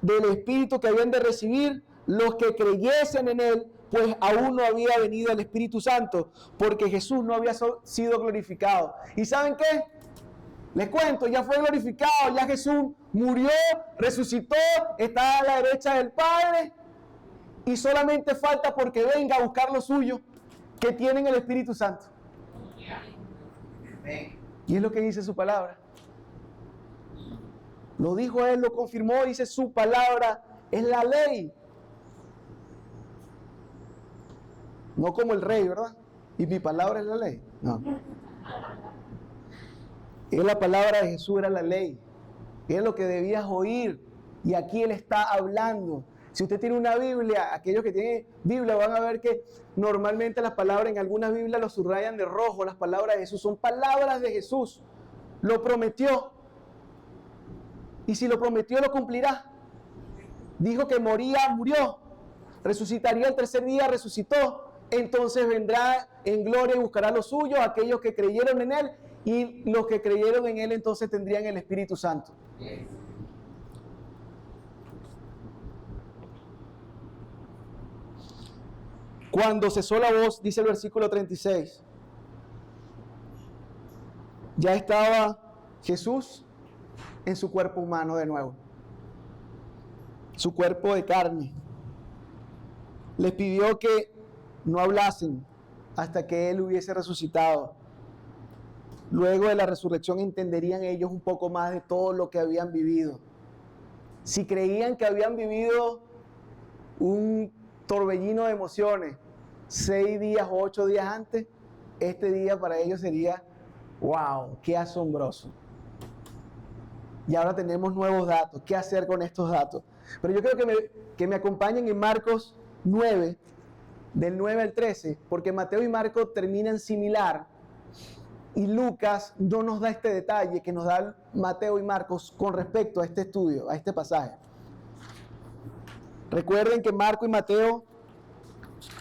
del Espíritu que habían de recibir los que creyesen en Él, pues aún no había venido el Espíritu Santo, porque Jesús no había sido glorificado. ¿Y saben qué? Les cuento, ya fue glorificado, ya Jesús murió, resucitó, está a la derecha del Padre, y solamente falta porque venga a buscar lo suyo, que tienen el Espíritu Santo. Y es lo que dice su palabra. Lo dijo Él, lo confirmó, dice su palabra, es la ley. No como el rey, ¿verdad? Y mi palabra es la ley. No. Es la palabra de Jesús, era la ley. Es lo que debías oír. Y aquí Él está hablando. Si usted tiene una Biblia, aquellos que tienen Biblia van a ver que normalmente las palabras en algunas Biblias lo subrayan de rojo. Las palabras de Jesús son palabras de Jesús. Lo prometió. Y si lo prometió, lo cumplirá. Dijo que moría, murió. Resucitaría el tercer día, resucitó. Entonces vendrá en gloria y buscará lo suyo, aquellos que creyeron en Él, y los que creyeron en Él entonces tendrían el Espíritu Santo. Cuando cesó la voz, dice el versículo 36, ya estaba Jesús en su cuerpo humano de nuevo, su cuerpo de carne. Les pidió que no hablasen hasta que Él hubiese resucitado. Luego de la resurrección entenderían ellos un poco más de todo lo que habían vivido. Si creían que habían vivido un torbellino de emociones 6 días o 8 días antes, este día para ellos sería, wow, qué asombroso. Y ahora tenemos nuevos datos. ¿Qué hacer con estos datos? Pero yo creo que me acompañen en Marcos 9, del 9 al 13, porque Mateo y Marcos terminan similar y Lucas no nos da este detalle que nos da Mateo y Marcos con respecto a este estudio, a este pasaje. Recuerden que Marcos y Mateo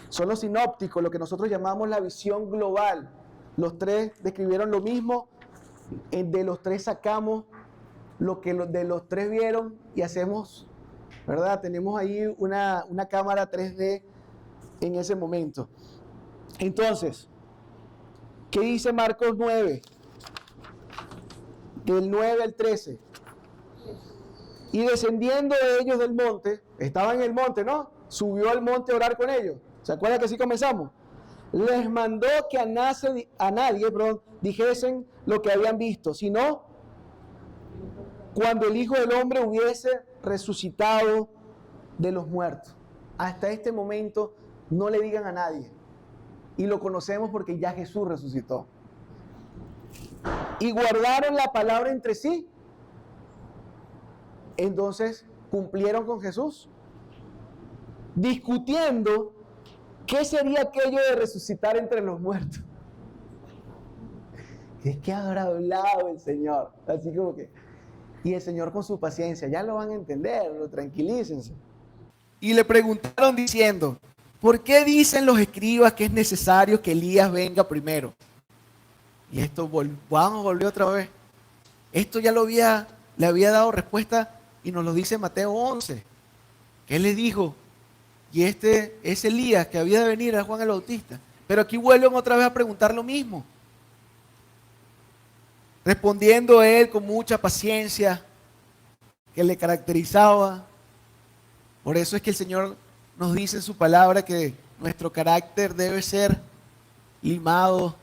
son los sinópticos, lo que nosotros llamamos la visión global. Los tres describieron lo mismo, de los tres sacamos lo que los de los tres vieron y hacemos, ¿verdad? Tenemos ahí una cámara 3D en ese momento. Entonces, ¿qué dice Marcos 9? Del 9 al 13. Y descendiendo ellos del monte, estaba en el monte, ¿no? Subió al monte a orar con ellos. ¿Se acuerdan que así comenzamos? Les mandó que a nadie dijesen lo que habían visto, sino cuando el Hijo del Hombre hubiese resucitado de los muertos. Hasta este momento no le digan a nadie. Y lo conocemos porque ya Jesús resucitó. Y guardaron la palabra entre sí. Entonces cumplieron con Jesús, discutiendo qué sería aquello de resucitar entre los muertos. Es que habrá hablado el Señor. Así como que, y el Señor con su paciencia, ya lo van a entender, tranquilícense. Y le preguntaron diciendo, ¿por qué dicen los escribas que es necesario que Elías venga primero? Y esto volvió otra vez. Esto ya le había dado respuesta y nos lo dice Mateo 11. ¿Qué le dijo? Y este es Elías que había de venir a Juan el Bautista. Pero aquí vuelven otra vez a preguntar lo mismo. Respondiendo él con mucha paciencia que le caracterizaba. Por eso es que el Señor nos dice en su palabra que nuestro carácter debe ser limado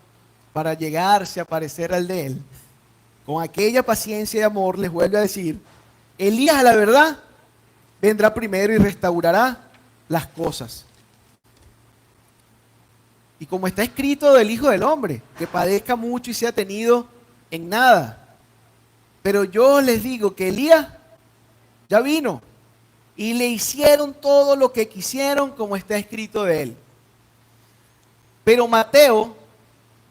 para llegarse a parecer al de él. Con aquella paciencia y amor les vuelve a decir, Elías a la verdad vendrá primero y restaurará las cosas. Y como está escrito del Hijo del Hombre, que padezca mucho y sea tenido en nada. Pero yo les digo que Elías ya vino y le hicieron todo lo que quisieron como está escrito de él. Pero Mateo,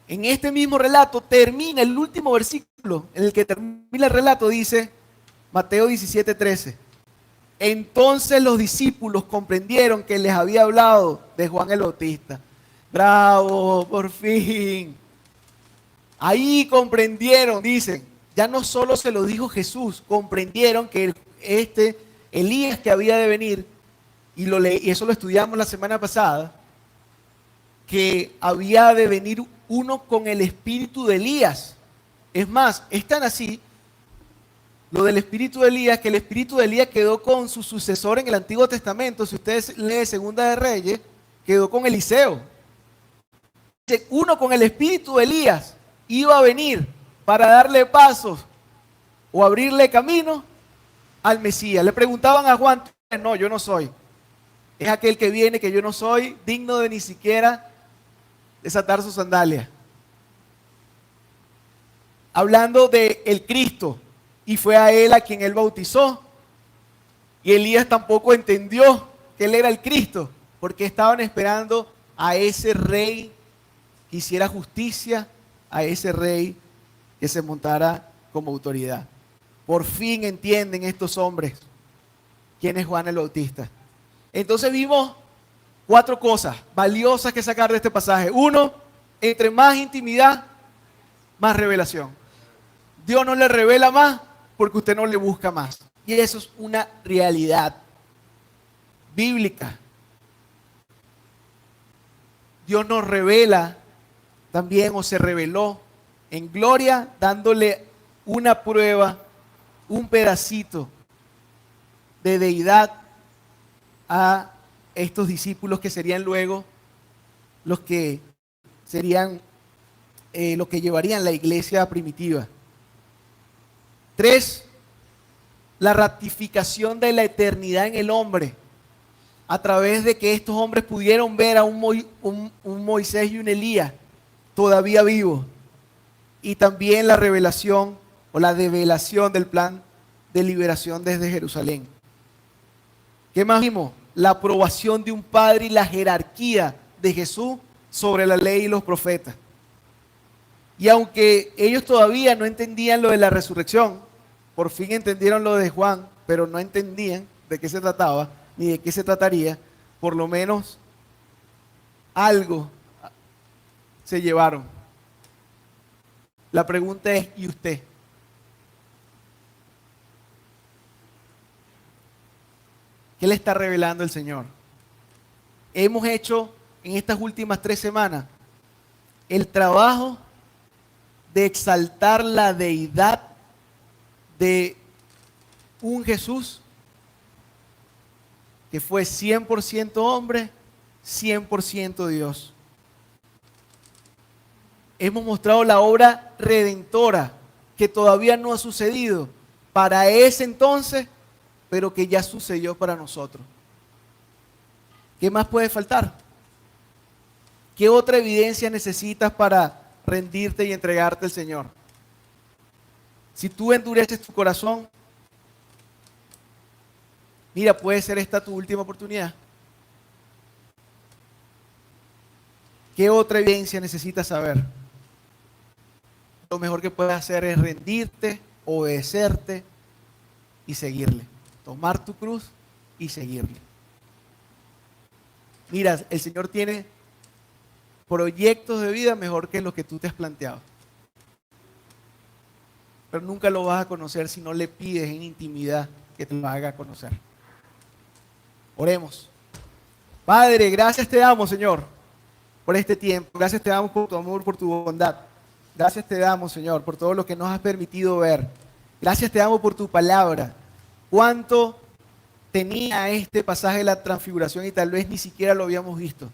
en este mismo relato, termina el último versículo en el que termina el relato, dice Mateo 17:13. Entonces los discípulos comprendieron que les había hablado de Juan el Bautista. ¡Bravo! Por fin. Ahí comprendieron, dicen. Ya no solo se lo dijo Jesús, comprendieron que Elías que había de venir, y eso lo estudiamos la semana pasada, que había de venir uno con el espíritu de Elías. Es más, es tan así lo del espíritu de Elías, que el espíritu de Elías quedó con su sucesor en el Antiguo Testamento. Si ustedes leen Segunda de Reyes, quedó con Eliseo. Uno con el espíritu de Elías iba a venir para darle pasos o abrirle camino al Mesías. Le preguntaban a Juan, no, yo no soy. Es aquel que viene, que yo no soy digno de ni siquiera desatar sus sandalias. Hablando de el Cristo, y fue a él a quien él bautizó. Y Elías tampoco entendió que él era el Cristo, porque estaban esperando a ese rey que hiciera justicia, a ese rey que se montara como autoridad. Por fin entienden estos hombres quién es Juan el Bautista. Entonces vimos 4 cosas valiosas que sacar de este pasaje. 1, entre más intimidad, más revelación. Dios no le revela más porque usted no le busca más. Y eso es una realidad bíblica. Dios nos revela también, o se reveló en gloria, dándole una prueba, un pedacito de deidad a estos discípulos que serían luego los que serían los que llevarían la iglesia primitiva. 3, la ratificación de la eternidad en el hombre, a través de que estos hombres pudieron ver a un Moisés y un Elías todavía vivos. Y también la revelación o la develación del plan de liberación desde Jerusalén. ¿Qué más vimos? La aprobación de un padre y la jerarquía de Jesús sobre la ley y los profetas. Y aunque ellos todavía no entendían lo de la resurrección, por fin entendieron lo de Juan, pero no entendían de qué se trataba, ni de qué se trataría, por lo menos algo se llevaron. La pregunta es, ¿y usted? ¿Qué le está revelando el Señor? Hemos hecho en estas últimas 3 semanas el trabajo de exaltar la deidad de un Jesús que fue 100% hombre, 100% Dios. Hemos mostrado la obra redentora que todavía no ha sucedido para ese entonces, pero que ya sucedió para nosotros. ¿Qué más puede faltar? ¿Qué otra evidencia necesitas para rendirte y entregarte al Señor? Si tú endureces tu corazón, mira, puede ser esta tu última oportunidad. ¿Qué otra evidencia necesitas saber? Lo mejor que puedes hacer es rendirte, obedecerte y seguirle. Tomar tu cruz y seguirle. Mira, el Señor tiene proyectos de vida mejor que los que tú te has planteado. Pero nunca lo vas a conocer si no le pides en intimidad que te lo haga conocer. Oremos. Padre, gracias te damos, Señor, por este tiempo. Gracias te damos por tu amor, por tu bondad. Gracias te damos, Señor, por todo lo que nos has permitido ver. Gracias te damos por tu palabra. Cuánto tenía este pasaje de la transfiguración y tal vez ni siquiera lo habíamos visto.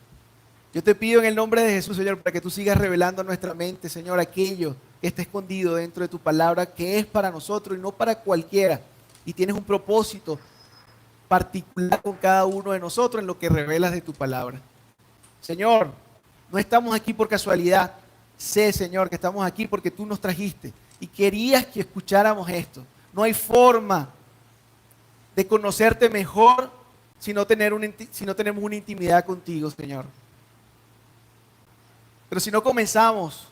Yo te pido en el nombre de Jesús, Señor, para que tú sigas revelando a nuestra mente, Señor, aquello que está escondido dentro de tu palabra, que es para nosotros y no para cualquiera. Y tienes un propósito particular con cada uno de nosotros en lo que revelas de tu palabra. Señor, no estamos aquí por casualidad. Sé, Señor, que estamos aquí porque tú nos trajiste y querías que escucháramos esto. No hay forma de conocerte mejor si no tenemos una intimidad contigo, Señor. Pero si no comenzamos,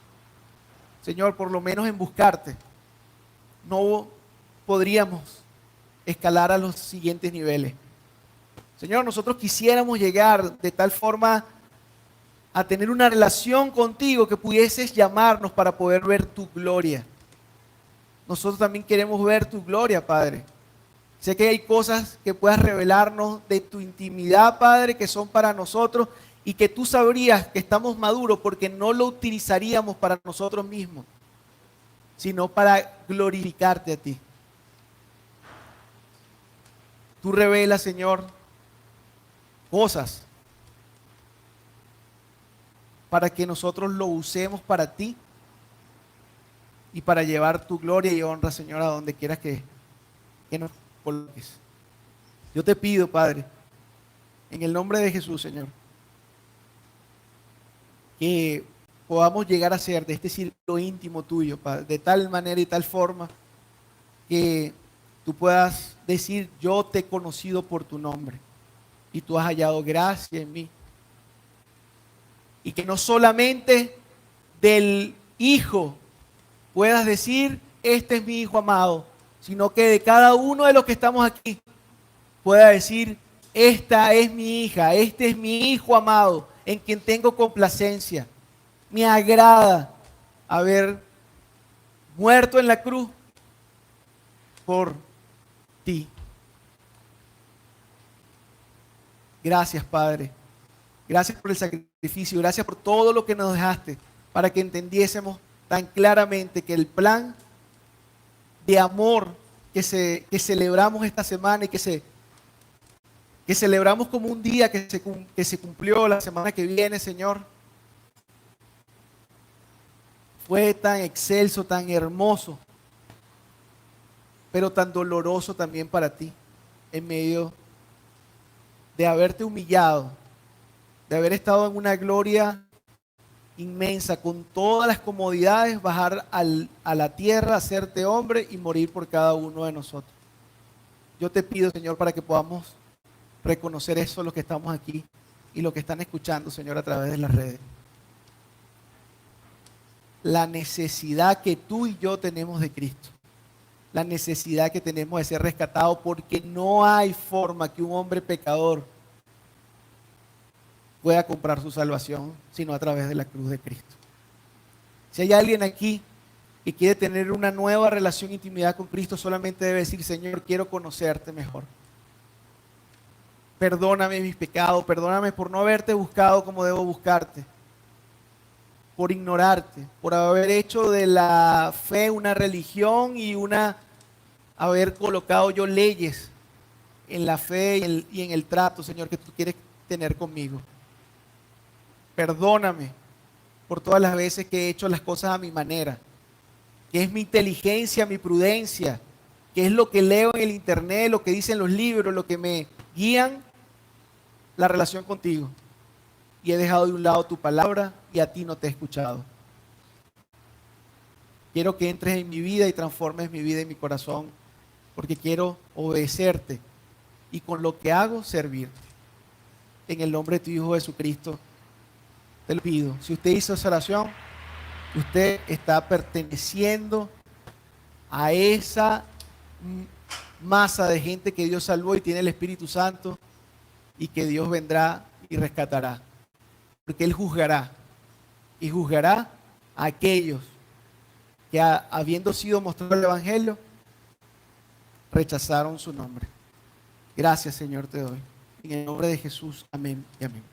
Señor, por lo menos en buscarte, no podríamos escalar a los siguientes niveles. Señor, nosotros quisiéramos llegar de tal forma a tener una relación contigo que pudieses llamarnos para poder ver tu gloria. Nosotros también queremos ver tu gloria, Padre. Sé que hay cosas que puedas revelarnos de tu intimidad, Padre, que son para nosotros y que tú sabrías que estamos maduros porque no lo utilizaríamos para nosotros mismos, sino para glorificarte a ti. Tú revelas, Señor, cosas para que nosotros lo usemos para ti y para llevar tu gloria y honra, Señor, a donde quieras que nos coloques. Yo te pido, Padre, en el nombre de Jesús, Señor, que podamos llegar a ser de este círculo íntimo tuyo, Padre, de tal manera y tal forma que tú puedas decir: yo te he conocido por tu nombre y tú has hallado gracia en mí. Y que no solamente del Hijo puedas decir: este es mi Hijo amado, sino que de cada uno de los que estamos aquí pueda decir: esta es mi hija, este es mi Hijo amado, en quien tengo complacencia. Me agrada haber muerto en la cruz por ti. Gracias, Padre. Gracias por el sacrificio, gracias por todo lo que nos dejaste para que entendiésemos tan claramente que el plan de amor que celebramos esta semana y que celebramos como un día que se cumplió la semana que viene, Señor, fue tan excelso, tan hermoso, pero tan doloroso también para ti, en medio de haberte humillado, de haber estado en una gloria inmensa, con todas las comodidades, bajar a la tierra, hacerte hombre y morir por cada uno de nosotros. Yo te pido, Señor, para que podamos reconocer eso, los que estamos aquí y los que están escuchando, Señor, a través de las redes. La necesidad que tú y yo tenemos de Cristo. La necesidad que tenemos de ser rescatados, porque no hay forma que un hombre pecador pueda comprar su salvación, sino a través de la cruz de Cristo. Si hay alguien aquí que quiere tener una nueva relación e intimidad con Cristo, solamente debe decir: Señor, quiero conocerte mejor. Perdóname mis pecados, perdóname por no haberte buscado como debo buscarte, por ignorarte, por haber hecho de la fe una religión y haber colocado yo leyes en la fe y en el trato, Señor, que tú quieres tener conmigo. Perdóname por todas las veces que he hecho las cosas a mi manera, que es mi inteligencia, mi prudencia, que es lo que leo en el internet, lo que dicen los libros, lo que me guían la relación contigo. Y he dejado de un lado tu palabra y a ti no te he escuchado. Quiero que entres en mi vida y transformes mi vida y mi corazón, porque quiero obedecerte y con lo que hago servirte. En el nombre de tu Hijo Jesucristo te lo pido. Si usted hizo esa oración, usted está perteneciendo a esa masa de gente que Dios salvó y tiene el Espíritu Santo y que Dios vendrá y rescatará. Porque Él juzgará y juzgará a aquellos que habiendo sido mostrado el Evangelio, rechazaron su nombre. Gracias, Señor, te doy. En el nombre de Jesús, amén y amén.